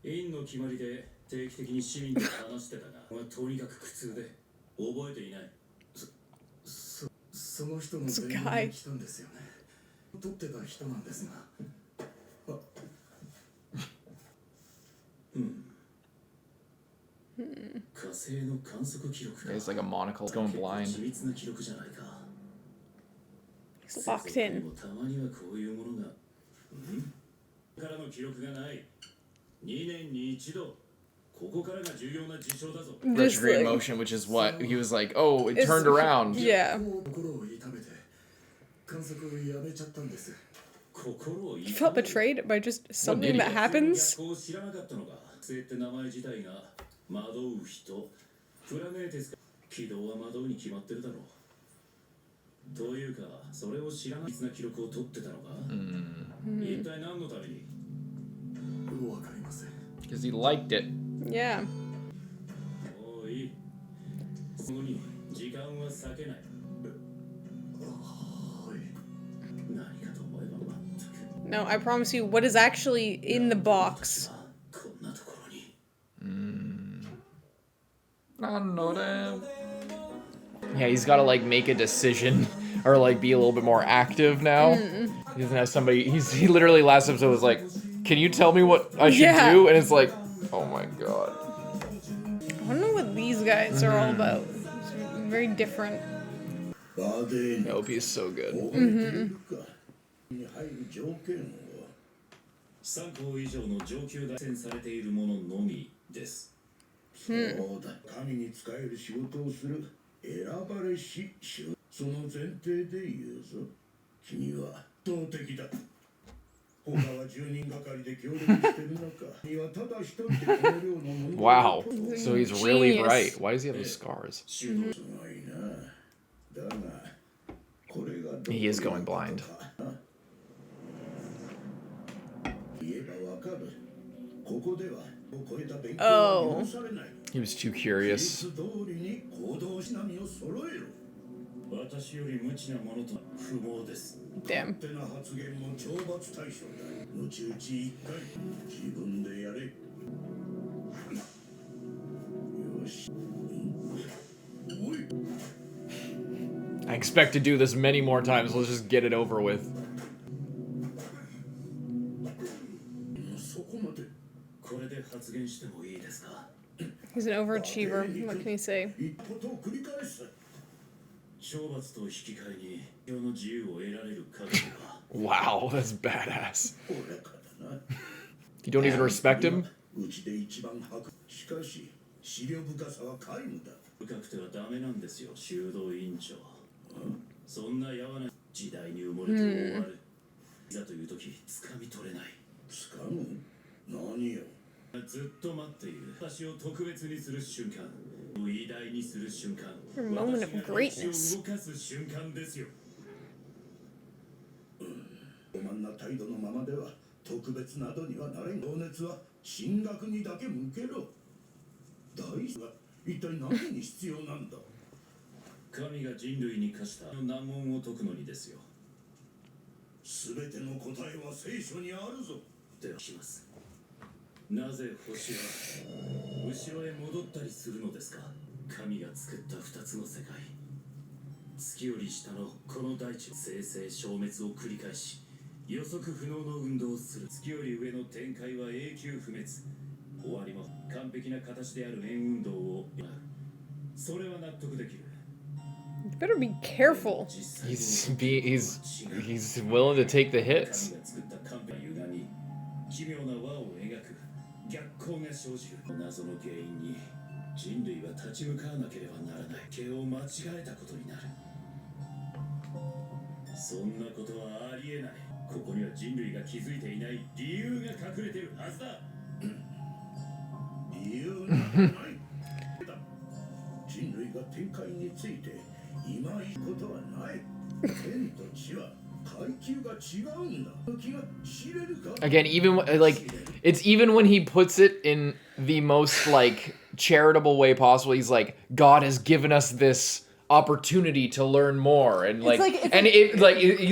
院の決まりで定期的に市民と話してたが、とにかく苦痛で覚えていない。その人の電話に来たんですよね。撮ってた人なんですが。火星の観測記録か。 He's like a monocle going blind. 緻密な記録じゃないか。It's locked in. たまにはこういうものが、からの記録がない。2年に一度。ここからが重要な事象だぞ。Just Retrograde like, motion, which is what he was like, oh, it It's- turned around. yeah. 心を痛めて観測をやめちゃったんです。 You felt betrayed by just something that happens? 逆を知らなかったのか。星って名前自体が惑う人。プラネーテスか。軌道は惑うに決まってるだろう。というか、それを知らないな記録を取ってたのか。一体何のために。わかりません。 Because he liked it. Yeah. もういい。そのに時間は割けない。何かと思えば全く。 No, I promise you, what is actually in the box? こんなところに。I know that. Yeah, he's got to like make a decision or like be a little bit more active now. He doesn't have somebody. He literally last episode was like, "Can you tell me what I should Yeah. do?" And it's like, oh my god. I don't know what these guys are all about. It's very different. バデニ Nope, he's so good. に入る条件を。 3項以上の上級が選されているもののみです。そうだ。神に仕える仕事をする選ばれし種。その前提で言うぞ。君は圧倒的だ。他は10人がかりで協力してるのか。君はただ一人でこの量のもの。 Wow. So he's really Genius. bright. Why does he have those scars? すごいな。だが、これがどう He is going blind. 言えばわかる。ここでは超えた勉強 Oh. は許されない。 He was too 規 curious. 律通りに行動し波を揃えろ。私より無知なものとは不毛です。 Damn. 勝手な発言も懲罰対象だ。むち打ち一回自分でやれ。よし。おい。 I expect to do this many more times. Let's just get it over with. そこまで。これで発言してもいいですか。 He's an overachiever. What can he say? 一ことを繰り返す。懲罰と引き換えに世の自由を得られる限りは。 Wow, that's badass. 俺からな。 You don't even respect him? うちで一番白。しかし、資料深さは皆無だ。深くてはダメなんですよ、修道院長。そんなやわな時代に埋もれて終わる。いざという時、掴み取れない。掴む？何よ。ずっと待っている。私を特別にする瞬間。偉大にする瞬間。 Your moment of 私が greatness. 動かす瞬間ですよ。傲慢な態度のままでは特別などにはなれん。情熱は進学にだけ向けろ。大事は一体何に必要なんだ。神が人類に課した難問を解くのにですよ。すべての答えは聖書にあるぞ。ではします。なぜ星は後ろへ戻ったりするのですか。神が作った2つの世界。月より下のこの大地の生成消滅を繰り返し予測不能の運動をする。月より上の展開は永久不滅。終わりも完璧な形である円運動を行う。それは納得できる。 You better be careful. He's willing to take the hits. 神が作った完璧な歪み、奇妙な輪を描く逆光が生じる。謎の原因に人類は立ち向かわなければならない。毛を間違えたことになる。そんなことはありえない。ここには人類が気づいていない理由が隠れているはずだ。理由などない。人類が展開について今いいことはない。天と地は階級が違うんだ。気が知れるか。 Again, even like it's even when he puts it in the most like charitable way possible. He's like, God has given us this opportunity to learn more, and he's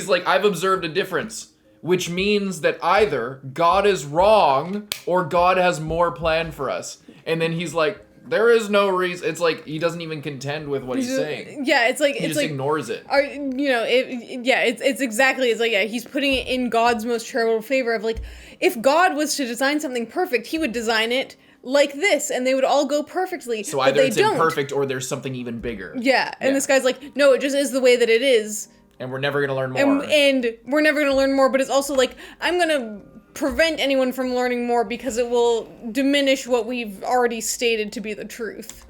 like, I've observed a difference, which means that either God is wrong or God has more planned for us. And then he's like, there is no reason. It's like he doesn't even contend with what he's saying. Yeah, it's like He it's just like ignores it. It's exactly. It's like, yeah, he's putting it in God's most charitable favor of like, if God was to design something perfect, he would design it like this, and they would all go perfectly. So but either they it's don't. imperfect or there's something even bigger. Yeah, and Yeah. this guy's like, no, it just is the way that it is. And we're never gonna learn more. And we're never gonna learn more, but it's also like, I'm gonna prevent anyone from learning more because it will diminish what we've already stated to be the truth.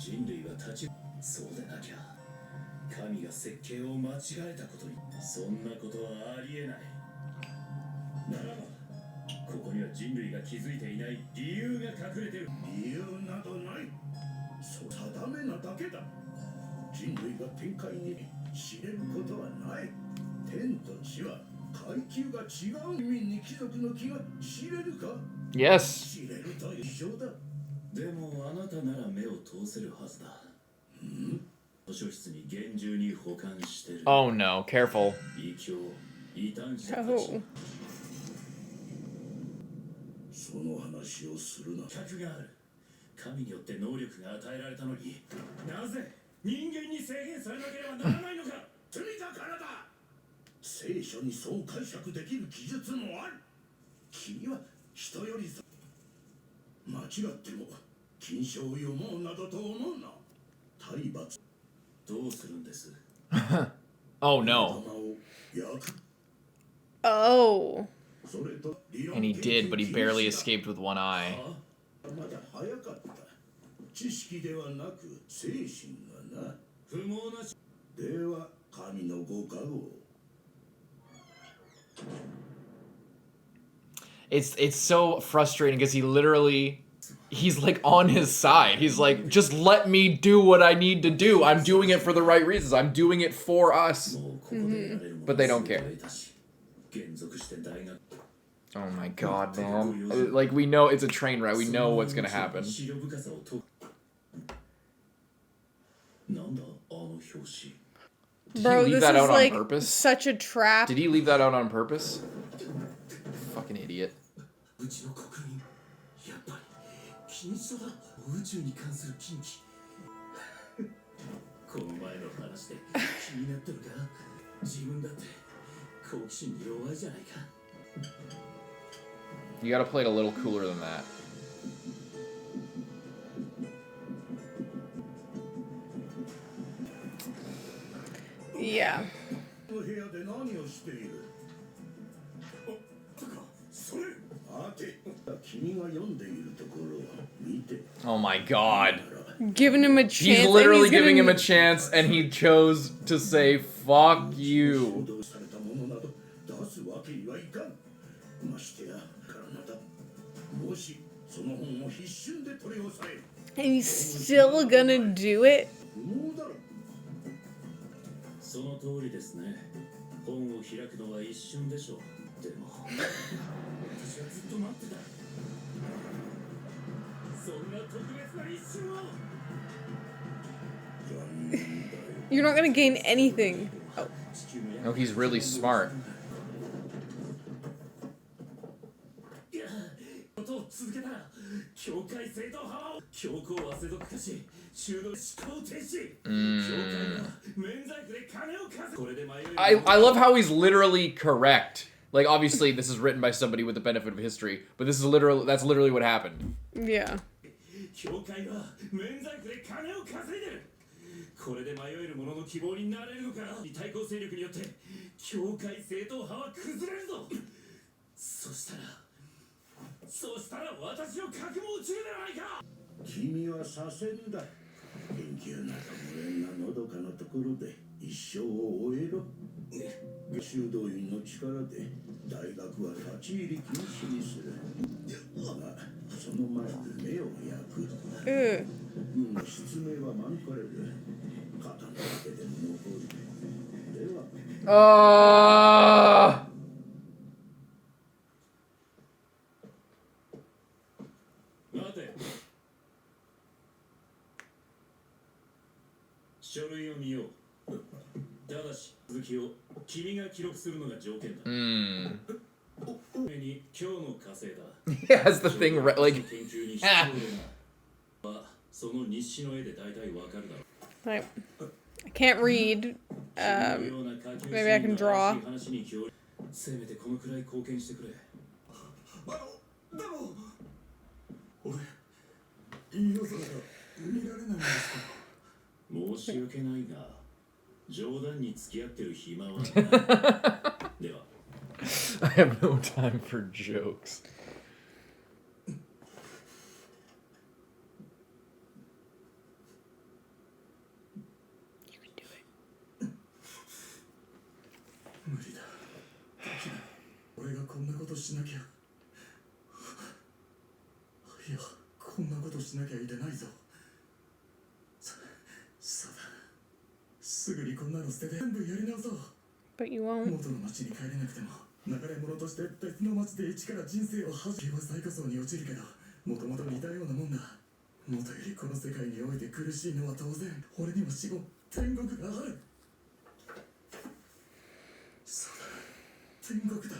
人類が立ちそうでなきゃ神が設計を間違えたことにそんなことはありえないならばここには人類が気づいていない理由が隠れてる理由などないそう定めなだけだ人類が天界に知れることはない天と地は階級が違う意味に貴族の気が知れるか Yes. 知れると一緒だでもあなたなら目を通せるはずだ。図書室に厳重に保管してる。Oh no, careful. 異教、異端者たち。Oh. その話をするな。客がある。神によって能力が与えられたのに、なぜ人間に制限されなければならないのか。罪だからだ。聖書にそう解釈できる記述もある。君は人より間違っても金賞を読もうなどと思うな体罰どうするんです Oh no. Oh. And he did, but he barely escaped with one eye. まだ早かった知識ではなく精神がな不毛なしでは神のご加護 It's so frustrating because he's like on his side. He's like, just let me do what I need to do. I'm doing it for the right reasons. I'm doing it for us. But they don't care. Oh my god, man. Like, we know it's a train wreck. We know what's gonna happen. Bro, leave this that is out on like purpose? such a trap. Did he leave that out on purpose? Fucking idiot. うちの国民やっぱり禁書だ宇宙に関する禁忌この前の話で気になってるか自分だって好奇心に弱いじゃないか You gotta play it a little cooler than that. Yeah. この部屋で何をしているそれ待て君が読んでいるところを見て Oh my god. Giving him a chance. He's literally giving him a chance, and he chose to say, fuck you. 報道されたものなど出すわけにはいかんましてや体もしその本を一瞬で取り押さえる And he's still gonna do it? 不毛だろその通りですね本を開くのは一瞬でしょうでも私はずっと待ってたそんな特別な一瞬を You're not gonna gain anything. Oh. No, he's really smart. ことを続けたら教会正統派は教皇は世俗化し修道思考停止教会は免罪符で金を稼ぐこれで迷い I love how he's literally correct. Like, obviously, this is written by somebody with the benefit of history, but that's literally what happened. Yeah. 教会は免罪符で金を稼いでるこれで迷える者の希望になれるのか対抗勢力によって教会正統派は崩れるぞそしたら私の覚悟落ちるではないか君は左遷だ研究など無縁なのどかなところで一生を終えろ修道院の力で大学は立ち入り禁止にするがその前に目を焼く軍の失明は免れる肩の上でも残るでは待て書類を見ようただし続きを君が記録するのが条件だに今日の火星だ He has the thing, like... 研究に必要なその日誌の絵で大体わかるだろう Right. I can't read. Maybe I can draw. せめてこのくらい貢献してくれでも俺いいよそれが見られない申し訳ないが、冗談に付き合ってる暇はない。では。I have no time for jokes. 無理だ。俺がこんなことしなきゃ。いや、こんなことしなきゃいけないぞ。そうだ。すぐにこんなの捨てて全部やり直そう。But you won't. 元の町に帰れなくても流れ物として別の町で一から人生を始めは最下層に落ちるけど、もともと似たようなもんだ。もとよりこの世界において苦しいのは当然。俺にも死後天国がある。そうだ、天国だ。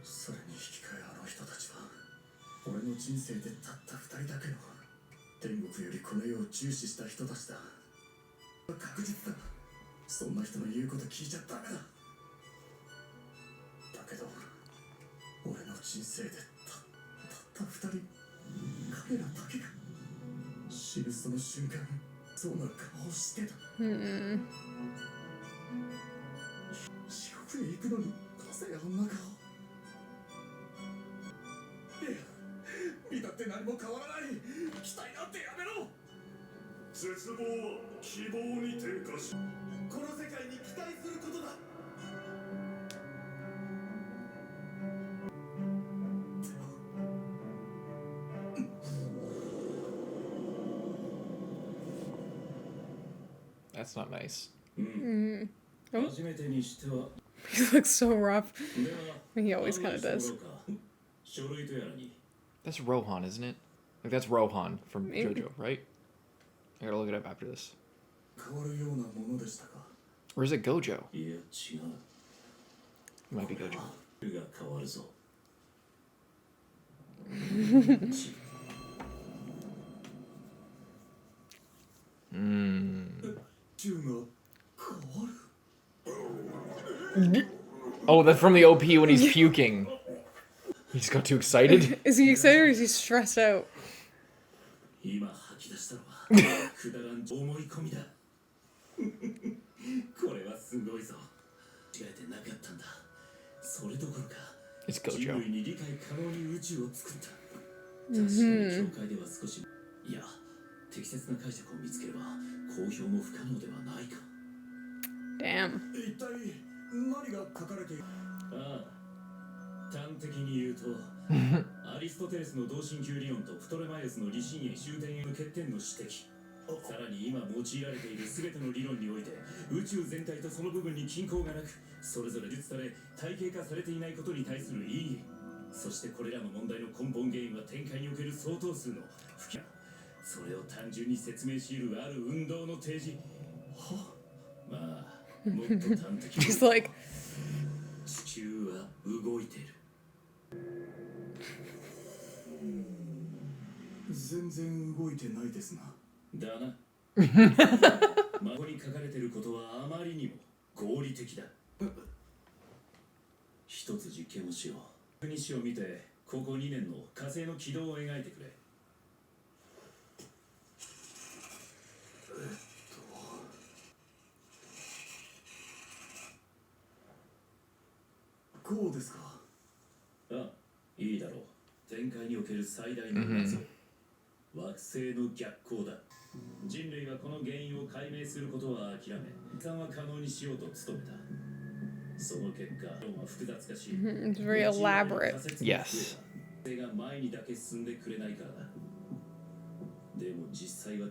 それに引き換えあの人たちは俺の人生でたった2人だけの天国よりこの世を重視した人たちだ。確実だ。そんな人の言うこと聞いちゃダメだ。だけど俺の人生でたった2人、彼らだけが死ぬその瞬間、そうな顔をしてた。地獄へ行くのになぜあんな顔。いや、見たって何も変わらない。期待なんてやめろ。絶望は希望に転化し、この世界に期待することだ。That's not nice. 初めてにしては。 He looks so rough. では He always kind of does. 書類とやらに。 That's Rohan, isn't it? Like, that's Rohan from JoJo, right? I gotta look it up after this. 変わるようなものでしたか。 Or is it Gojo? いや、違う。 It might be Gojo. が変わるぞ。銃が変わる。 Oh, that's from the OP when he's puking. He just got too excited. Is he excited or is he stressed out? 今吐き出したのはくだらん思い込みだ。これはすごいぞ。違えてなかったんだ。それどころか It's 人 Gojo. 類に理解可能に宇宙を作った。確かに教会では少し、いや、適切な解釈を見つければ公表も不可能ではないか。 Damn. 一体何が書かれている。ああ、端的に言うとアリストテレスの同心球理論とプトレマイオスの理心円終点への欠点の指摘、さらに今用いられている全ての理論において宇宙全体とその部分に均衡がなく、それぞれ述され体系化されていないことに対する異議、そしてこれらの問題の根本原因は展開における相当数の不規、それを単純に説明し得るある運動の提示。まあもっと端的に He's like, 地球は動いている。全然動いてないですな。だな。孫に書かれていることはあまりにも合理的だ。一つ実験をしよう。日誌を見て、ここ2年の火星の軌道を描いてくれ。こうですか。ああ、いいだろう。展開における最大の謎、惑星の逆行だ。人類はこの原因を解明することは諦め、計算は可能にしようと努めた。その結果、論は複雑化し、it's very elaborate. Yes. 惑星が前にだけ進んでくれないからだ。でも実際は、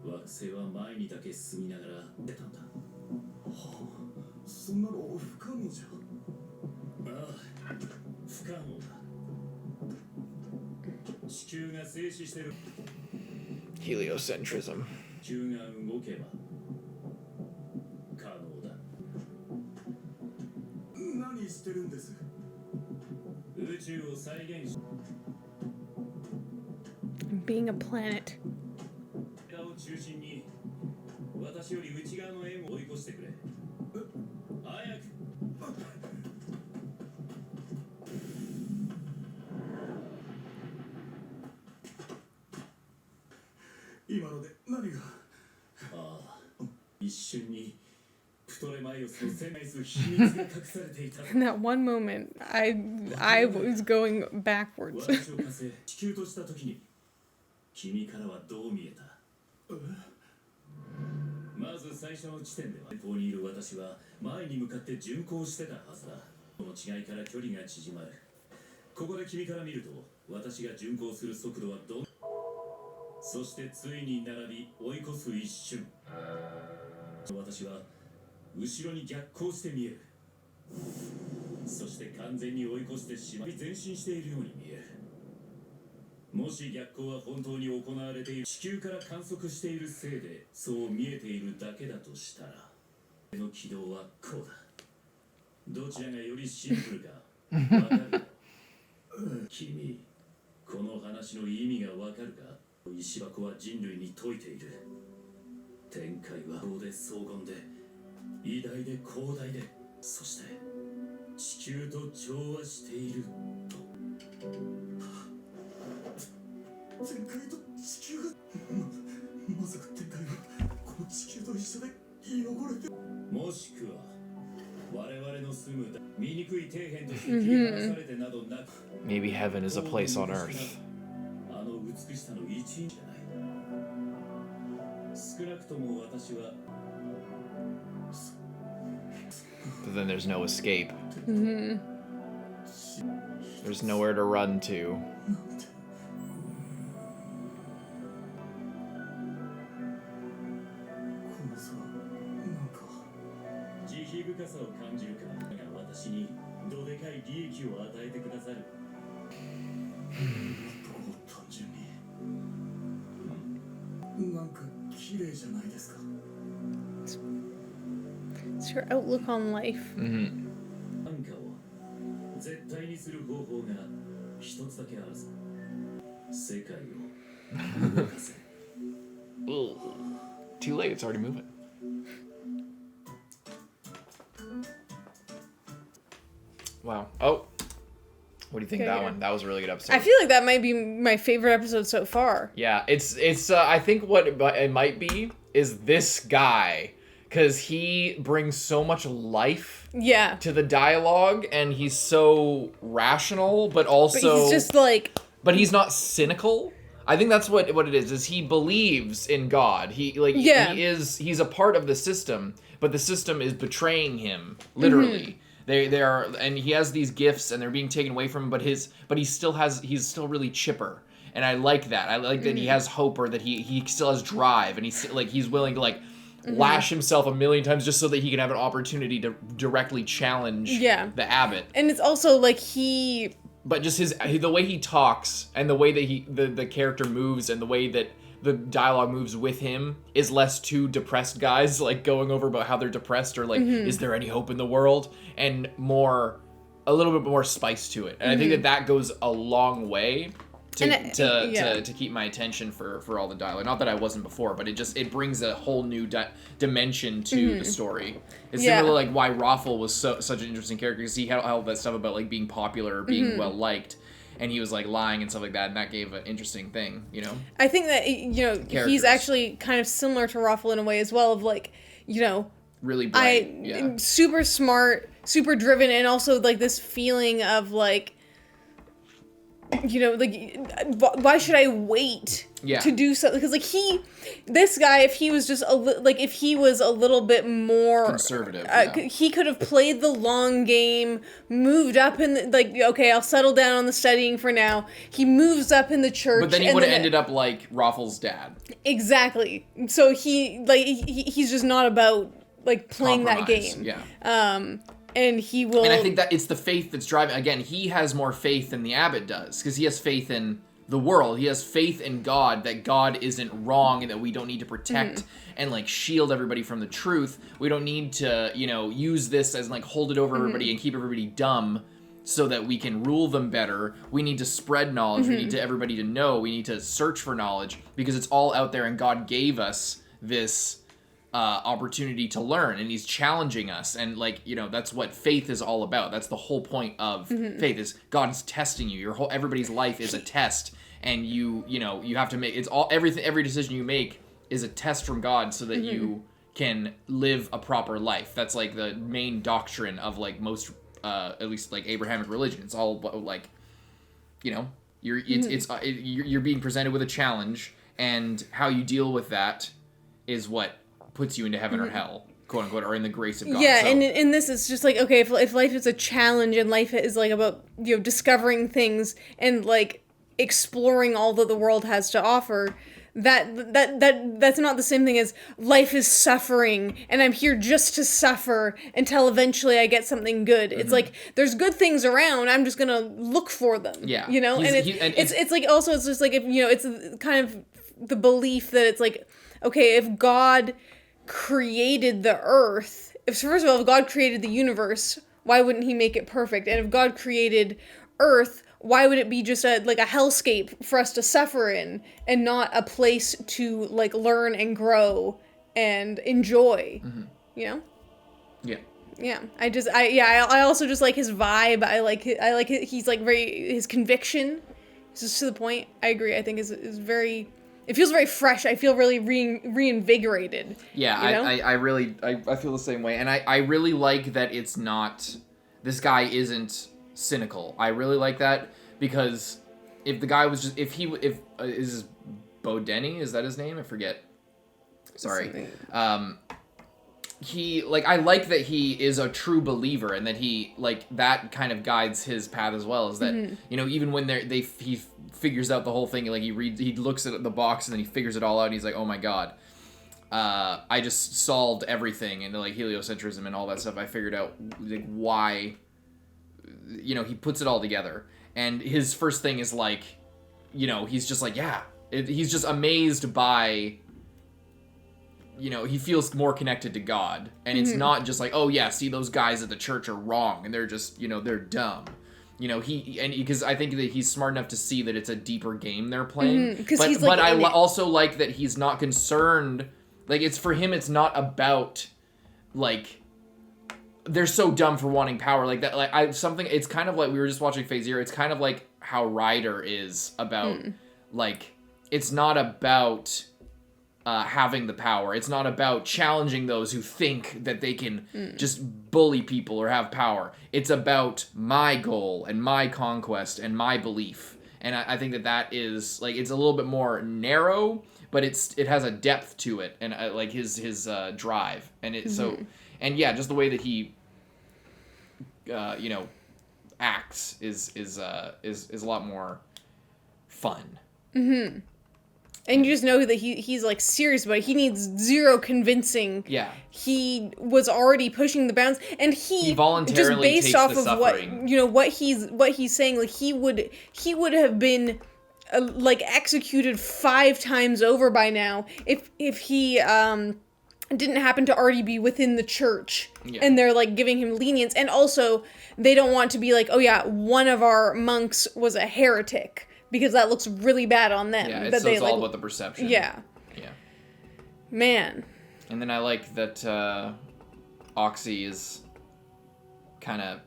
惑星は前にだけ進みながら出たんだ。そんなの不可能じゃ。ああ、不可能だ。地球が静止してる。 Heliocentrism. 地球が動けば可能だ。何してるんです。宇宙を再現し、 Being a planet. を中心に私より内側の円を追い越してくれ。早く。一瞬にプトレマイオスの世界数秘密が隠されていた。 In that one moment, I was going backwards. 私を火星地球とした時に君からはどう見えた？まず最初の地点では前方にいる私は前に向かって巡航してたはずだ。この違いから距離が縮まる。ここで君から見ると私が巡航する速度はどん、そしてついに並び追い越す一瞬、私は後ろに逆行して見える。そして完全に追い越してしまい前進しているように見える。もし逆行は本当に行われている地球から観測しているせいでそう見えているだけだとしたら、その軌道はこうだ。どちらがよりシンプルかわかるか？君、この話の意味がわかるか？石箱は人類に説いている。展開は壮で荘厳で偉大で広大で、そして地球と調和していると。展開と地球がまさか展開はこの地球と一緒で汚れて、もしくは我々の住む醜い底辺として切り離されてなどなく、 Maybe heaven is a place on earth. あの美しさの一員じゃない。少なくとも私は But then there's no escape. There's nowhere to run to. このさ、なんか慈悲深さを感じるかが私にどでかい利益を与えてくださる。もっと単純になんか綺麗じゃないですか。 It's your outlook on life. なんかを絶対にする方法が一つだけあるぞ。世界を動かせ。Ugh. Too late, it's already moving. Wow. Oh. What do you think of Okay, that yeah. one? That was a really good episode. I feel like that might be my favorite episode so far. Yeah, it's I think what it might be is this guy, because he brings so much life Yeah. to the dialogue, and he's so rational, but also But he's just like, but he's not cynical. I think that's what it is he believes in God. He's a part of the system, but the system is betraying him, literally. They are, and he has these gifts and they're being taken away from him, but he's still really chipper. And I like that. I like that he has hope, or that he still has drive, and he's willing to lash himself a million times just so that he can have an opportunity to directly challenge the abbot. And it's also like But just the way he talks and the way that the character moves and the way that the dialogue moves with him is less two depressed guys going over about how they're depressed, or is there any hope in the world, and a little bit more spice to it. And I think that goes a long way to keep my attention for all the dialogue. Not that I wasn't before, but it brings a whole new dimension to the story. It's similar like why rafal was such an interesting character, because he had all that stuff about being popular or being well liked, and he was lying and stuff like that, and that gave an interesting thing, I think that he's actually kind of similar to Rafal in a way as well, of really bright, super smart, super driven, and also this feeling of why should I wait to do something? Because this guy, if he was just if he was a little bit more conservative, he could have played the long game, moved up in okay, I'll settle down on the studying for now. He moves up in the church, but then he would have ended up like Rafal's dad. Exactly. So he's just not about playing that game. Yeah. And he will. And I think that it's the faith that's driving. Again, he has more faith than the abbot does, because he has faith in the world. He has faith in God, that God isn't wrong, and that we don't need to protect and shield everybody from the truth. We don't need to, use this as hold it over everybody and keep everybody dumb so that we can rule them better. We need to spread knowledge. We need everybody to know. We need to search for knowledge, because it's all out there, and God gave us this opportunity to learn, and he's challenging us, and that's what faith is all about. That's the whole point of faith, is God's testing you. Everybody's life is a test, and you have to make every decision you make is a test from God, so that you can live a proper life. That's like the main doctrine of like most, at least like Abrahamic religion. It's all about like, you know, you're being presented with a challenge, and how you deal with that is what puts you into heaven or hell, quote unquote, or in the grace of God. Yeah, so, and in this, it's just like, okay, if life is a challenge and life is like about, you know, discovering things and like exploring all that the world has to offer, that's not the same thing as life is suffering and I'm here just to suffer until eventually I get something good. It's like there's good things around. I'm just gonna look for them. Yeah, you know, it's like also it's just like, if you know, it's kind of the belief that it's like, okay, if God created the earth, if first of all, if God created the universe, why wouldn't he make it perfect? And if God created earth, why would it be just a hellscape for us to suffer in and not a place to like learn and grow and enjoy? You know? Yeah. I also just like his vibe. I like he's like his conviction is just to the point. I agree. I think is very, it feels very fresh. I feel really reinvigorated. Yeah, you know? I really feel the same way. And I really like that it's not, this guy isn't cynical. I really like that, because if the guy was just, is this BODENI? Is that his name? I forget. Sorry. He, like, I like that he is a true believer, and that he, like, that kind of guides his path as well, is that, you know, even when he figures out the whole thing, like, he looks at the box and then he figures it all out and he's like, oh my god, I just solved everything, and like heliocentrism and all that stuff. I figured out like why, you know, he puts it all together. And his first thing is like, you know, he's just like, yeah, he's just amazed by, you know, he feels more connected to God. And it's not just like, oh yeah, see, those guys at the church are wrong and they're just, you know, they're dumb. You know, because I think that he's smart enough to see that it's a deeper game they're playing. But I also like that he's not concerned, like, it's for him, it's not about, like, they're so dumb for wanting power, like that. Like it's kind of like, we were just watching Phase Zero. It's kind of like how Ryder is about, like, it's not about having the power. It's not about challenging those who think that they can just bully people or have power. It's about my goal and my conquest and my belief. And I think that is like, it's a little bit more narrow, but it has a depth to it, and like his drive, and it so. And yeah, just the way that he, you know, acts is a lot more fun. And you just know that he's like serious about it. He needs zero convincing. Yeah. He was already pushing the bounds, and he voluntarily just based takes off the of suffering. what, you know, what he's saying, like he would have been like executed 5 times over by now if he didn't happen to already be within the church, and they're like giving him lenience, and also they don't want to be like, oh yeah, one of our monks was a heretic, because that looks really bad on them. Yeah, it's all about the perception. Yeah. Man. And then I like that Oczy is kind of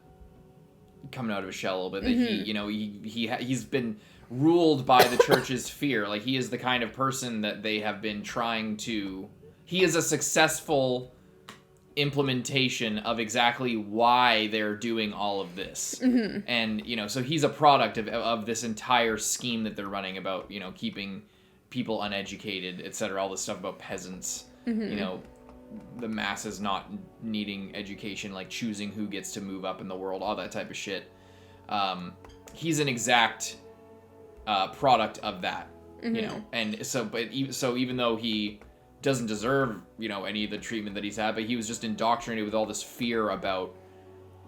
coming out of his shell a little bit. That he, you know, he's been ruled by the church's fear. Like, he is the kind of person that they have been trying to. He is a successful implementation of exactly why they're doing all of this. And, you know, so he's a product of this entire scheme that they're running about, you know, keeping people uneducated, etc. All this stuff about peasants, you know, the masses not needing education, like choosing who gets to move up in the world, all that type of shit. He's an exact product of that, you know. And so even though he doesn't deserve, you know, any of the treatment that he's had, but he was just indoctrinated with all this fear about,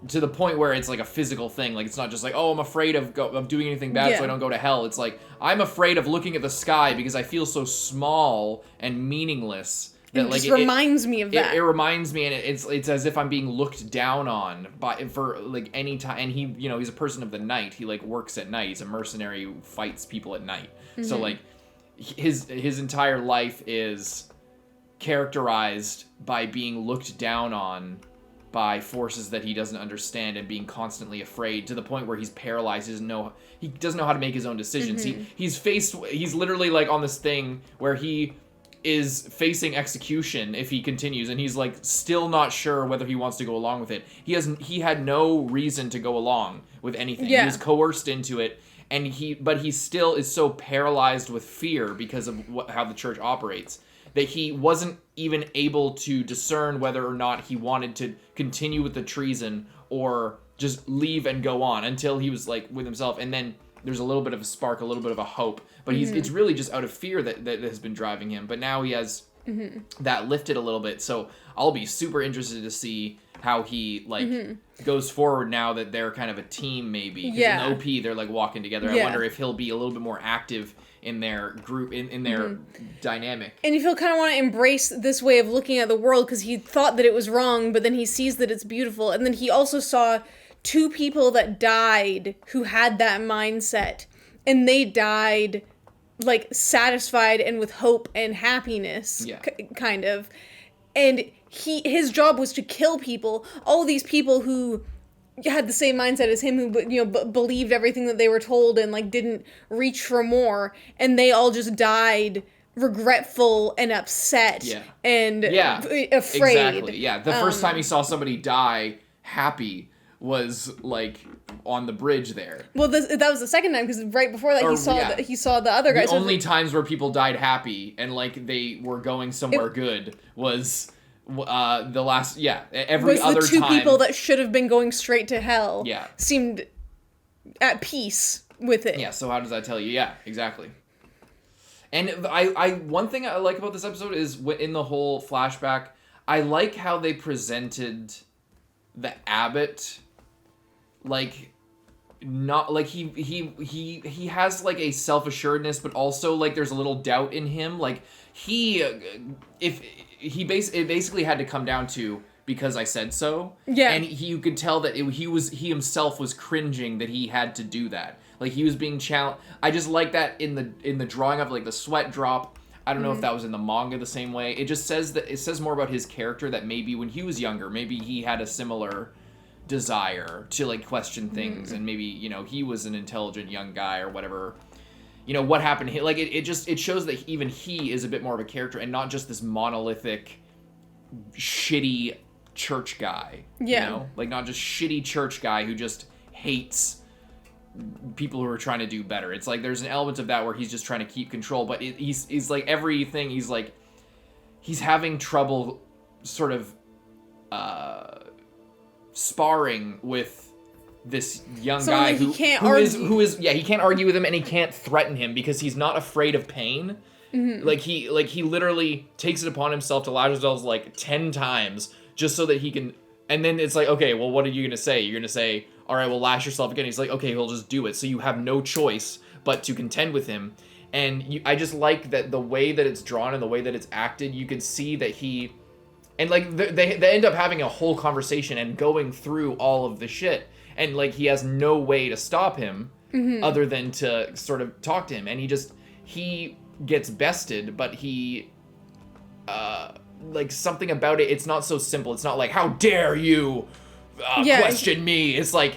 to the point where it's like a physical thing. Like, it's not just like, oh, I'm afraid of doing anything bad so I don't go to hell. It's like, I'm afraid of looking at the sky because I feel so small and meaningless. That, it just reminds me of that. It reminds me, and it's as if I'm being looked down on for like any time. And he, you know, he's a person of the night. He like works at night. He's a mercenary who fights people at night. So like his entire life is characterized by being looked down on by forces that he doesn't understand, and being constantly afraid, to the point where he's paralyzed. He doesn't know how to make his own decisions. He's literally like on this thing where he is facing execution if he continues, and he's like still not sure whether he wants to go along with it. He had no reason to go along with anything. Yeah. He was coerced into it, and he still is so paralyzed with fear because of how the church operates that he wasn't even able to discern whether or not he wanted to continue with the treason or just leave and go on until he was like with himself. And then there's a little bit of a spark, a little bit of a hope, but it's really just out of fear that has been driving him. But now he has that lifted a little bit. So I'll be super interested to see how he goes forward now that they're kind of a team, maybe. Because in OP they're like walking together. I wonder if he'll be a little bit more active in their group, in their dynamic. And if he'll kind of want to embrace this way of looking at the world, because he thought that it was wrong, but then he sees that it's beautiful. And then he also saw 2 people that died who had that mindset, and they died like satisfied and with hope and happiness, kind of. And his job was to kill people, all these people who had the same mindset as him, who believed everything that they were told and like didn't reach for more, and they all just died regretful and upset and afraid. Exactly. Yeah, the first time he saw somebody die happy was like on the bridge there. Well, that was the second time, because right before that he saw the other guy. The only times where people died happy and like they were going somewhere good was the last every was other the 2 time. people that should have been going straight to hell seemed at peace with it. Yeah, so how does that tell you? Yeah, exactly. And I one thing I like about this episode is in the whole flashback, I like how they presented the abbot, like, not like he has like a self-assuredness, but also like there's a little doubt in him. Like it basically had to come down to, because I said so. Yeah. And you could tell that he himself was cringing that he had to do that. Like he was being challenged. I just like that in the drawing of like the sweat drop. I don't know if that was in the manga the same way. It just says that it says more about his character, that maybe when he was younger, maybe he had a similar desire to like question things, and maybe, he was an intelligent young guy or whatever. What happened, like it shows that even he is a bit more of a character and not just this monolithic shitty church guy. Like not just shitty church guy who just hates people who are trying to do better. It's like there's an element of that where he's just trying to keep control, but he's like everything, he's having trouble sort of sparring with this young guy who is he can't argue with him, and he can't threaten him because he's not afraid of pain. Like he literally takes it upon himself to lash himself like 10 times just so that he can. And then it's like, okay, well, what are you gonna say? You're gonna say, all right, well, lash yourself again. He's like, okay, he'll just do it. So you have no choice but to contend with him. And I just like that the way that it's drawn and the way that it's acted. You can see that he, and like they end up having a whole conversation and going through all of the shit. And like he has no way to stop him other than to sort of talk to him. And he gets bested, but he like something about it, it's not so simple. It's not like, how dare you question me. It's like,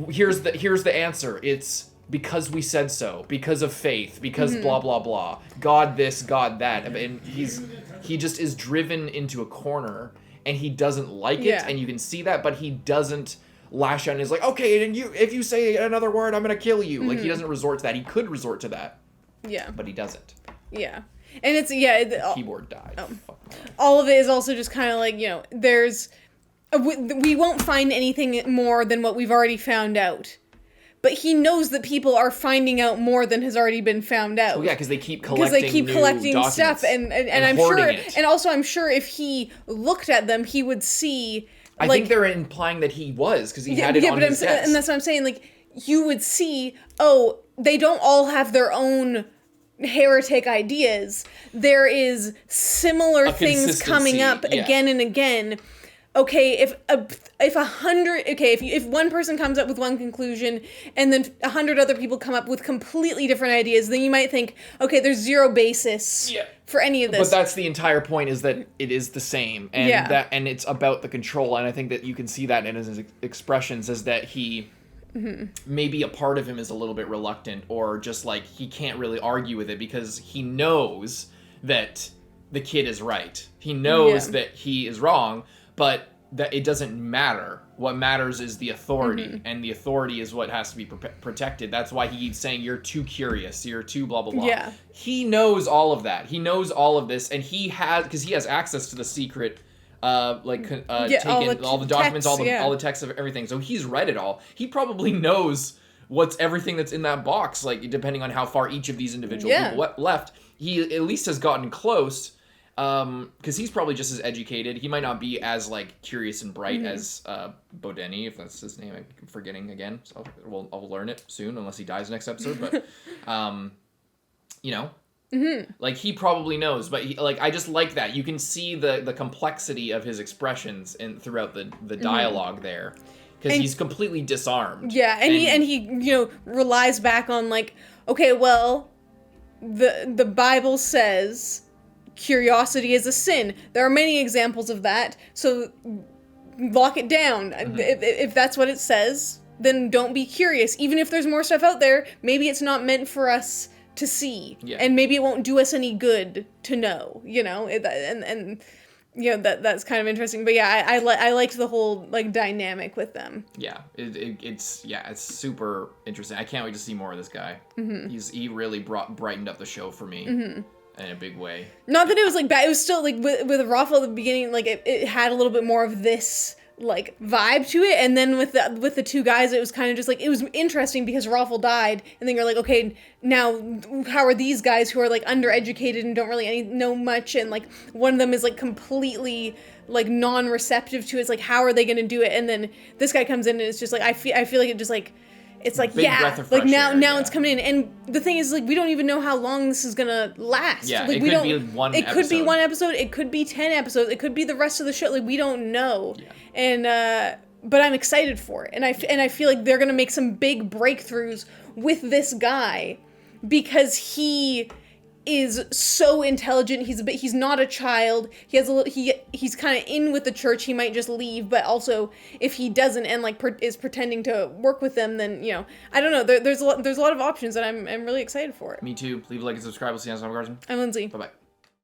here's the answer. It's because we said so, because of faith, because blah blah blah, God this, God that. And he just is driven into a corner, and he doesn't like it, and you can see that, but he doesn't lash out and is like, okay, and if you say another word, I'm gonna kill you. Like he doesn't resort to that. He could resort to that, but he doesn't. And it's the keyboard died. All of it is also just kind of like, there's we won't find anything more than what we've already found out. But he knows that people are finding out more than has already been found out. Well, yeah, because they keep collecting stuff, and I'm sure, and also I'm sure if he looked at them, he would see. I think they're implying that he was, because he had it on his desk. And that's what I'm saying. Like, you would see, they don't all have their own heretic ideas. There is similar things coming up again and again. Okay, if one person comes up with one conclusion and then 100 other people come up with completely different ideas, then you might think, okay, there's zero basis for any of this. But that's the entire point, is that it is the same, and and it's about the control. And I think that you can see that in his expressions, is that he maybe a part of him is a little bit reluctant, or just like he can't really argue with it because he knows that the kid is right. He knows that he is wrong, but that it doesn't matter. What matters is the authority, and the authority is what has to be protected. That's why he keeps saying, you're too curious, you're too blah, blah, blah. Yeah. He knows all of that. He knows all of this, and because he has access to the secret, taken all the documents, texts, all the texts of everything. So he's read it all. He probably knows what's everything that's in that box, like, depending on how far each of these individual people left. He at least has gotten close, because he's probably just as educated. He might not be as, like, curious and bright as BADENI, if that's his name. I'm forgetting again, so I'll learn it soon, unless he dies next episode, but, you know, like, he probably knows, but I just like that. You can see the complexity of his expressions throughout the dialogue there. Because he's completely disarmed. Yeah, and he you know, relies back on, like, okay, well, the Bible says curiosity is a sin. There are many examples of that, so lock it down. If that's what it says, then don't be curious. Even if there's more stuff out there, maybe it's not meant for us to see. Yeah. And maybe it won't do us any good to know, you know? And you know, that's kind of interesting. But yeah, I liked the whole, like, dynamic with them. Yeah, it's super interesting. I can't wait to see more of this guy. He really brightened up the show for me in a big way. Not that it was, like, bad. It was still, like, with Rafal at the beginning, like, it had a little bit more of this, like, vibe to it, and then with the two guys, it was kind of just, like, it was interesting because Rafal died, and then you're like, okay, now, how are these guys who are, like, undereducated and don't really know much, and, like, one of them is, like, completely, like, non-receptive to it, it's like, how are they gonna do it, and then this guy comes in, and it's just, like, I feel like it just, like, it's like, like, now it's coming in, and the thing is, like, we don't even know how long this is gonna last. Yeah, like, it could be one episode. It could be 1 episode, it could be 10 episodes, it could be the rest of the show, like, we don't know. Yeah. And, but I'm excited for it, and I feel like they're gonna make some big breakthroughs with this guy, because he is so intelligent. He's not a child. He has he's kind of in with the church. He might just leave, but also if he doesn't and, like, is pretending to work with them, then, you know, I don't know. There's a lot of options, and I'm really excited for it. Me too. Leave a like and subscribe. We'll see you on some cards. I'm Lindsay. Bye bye.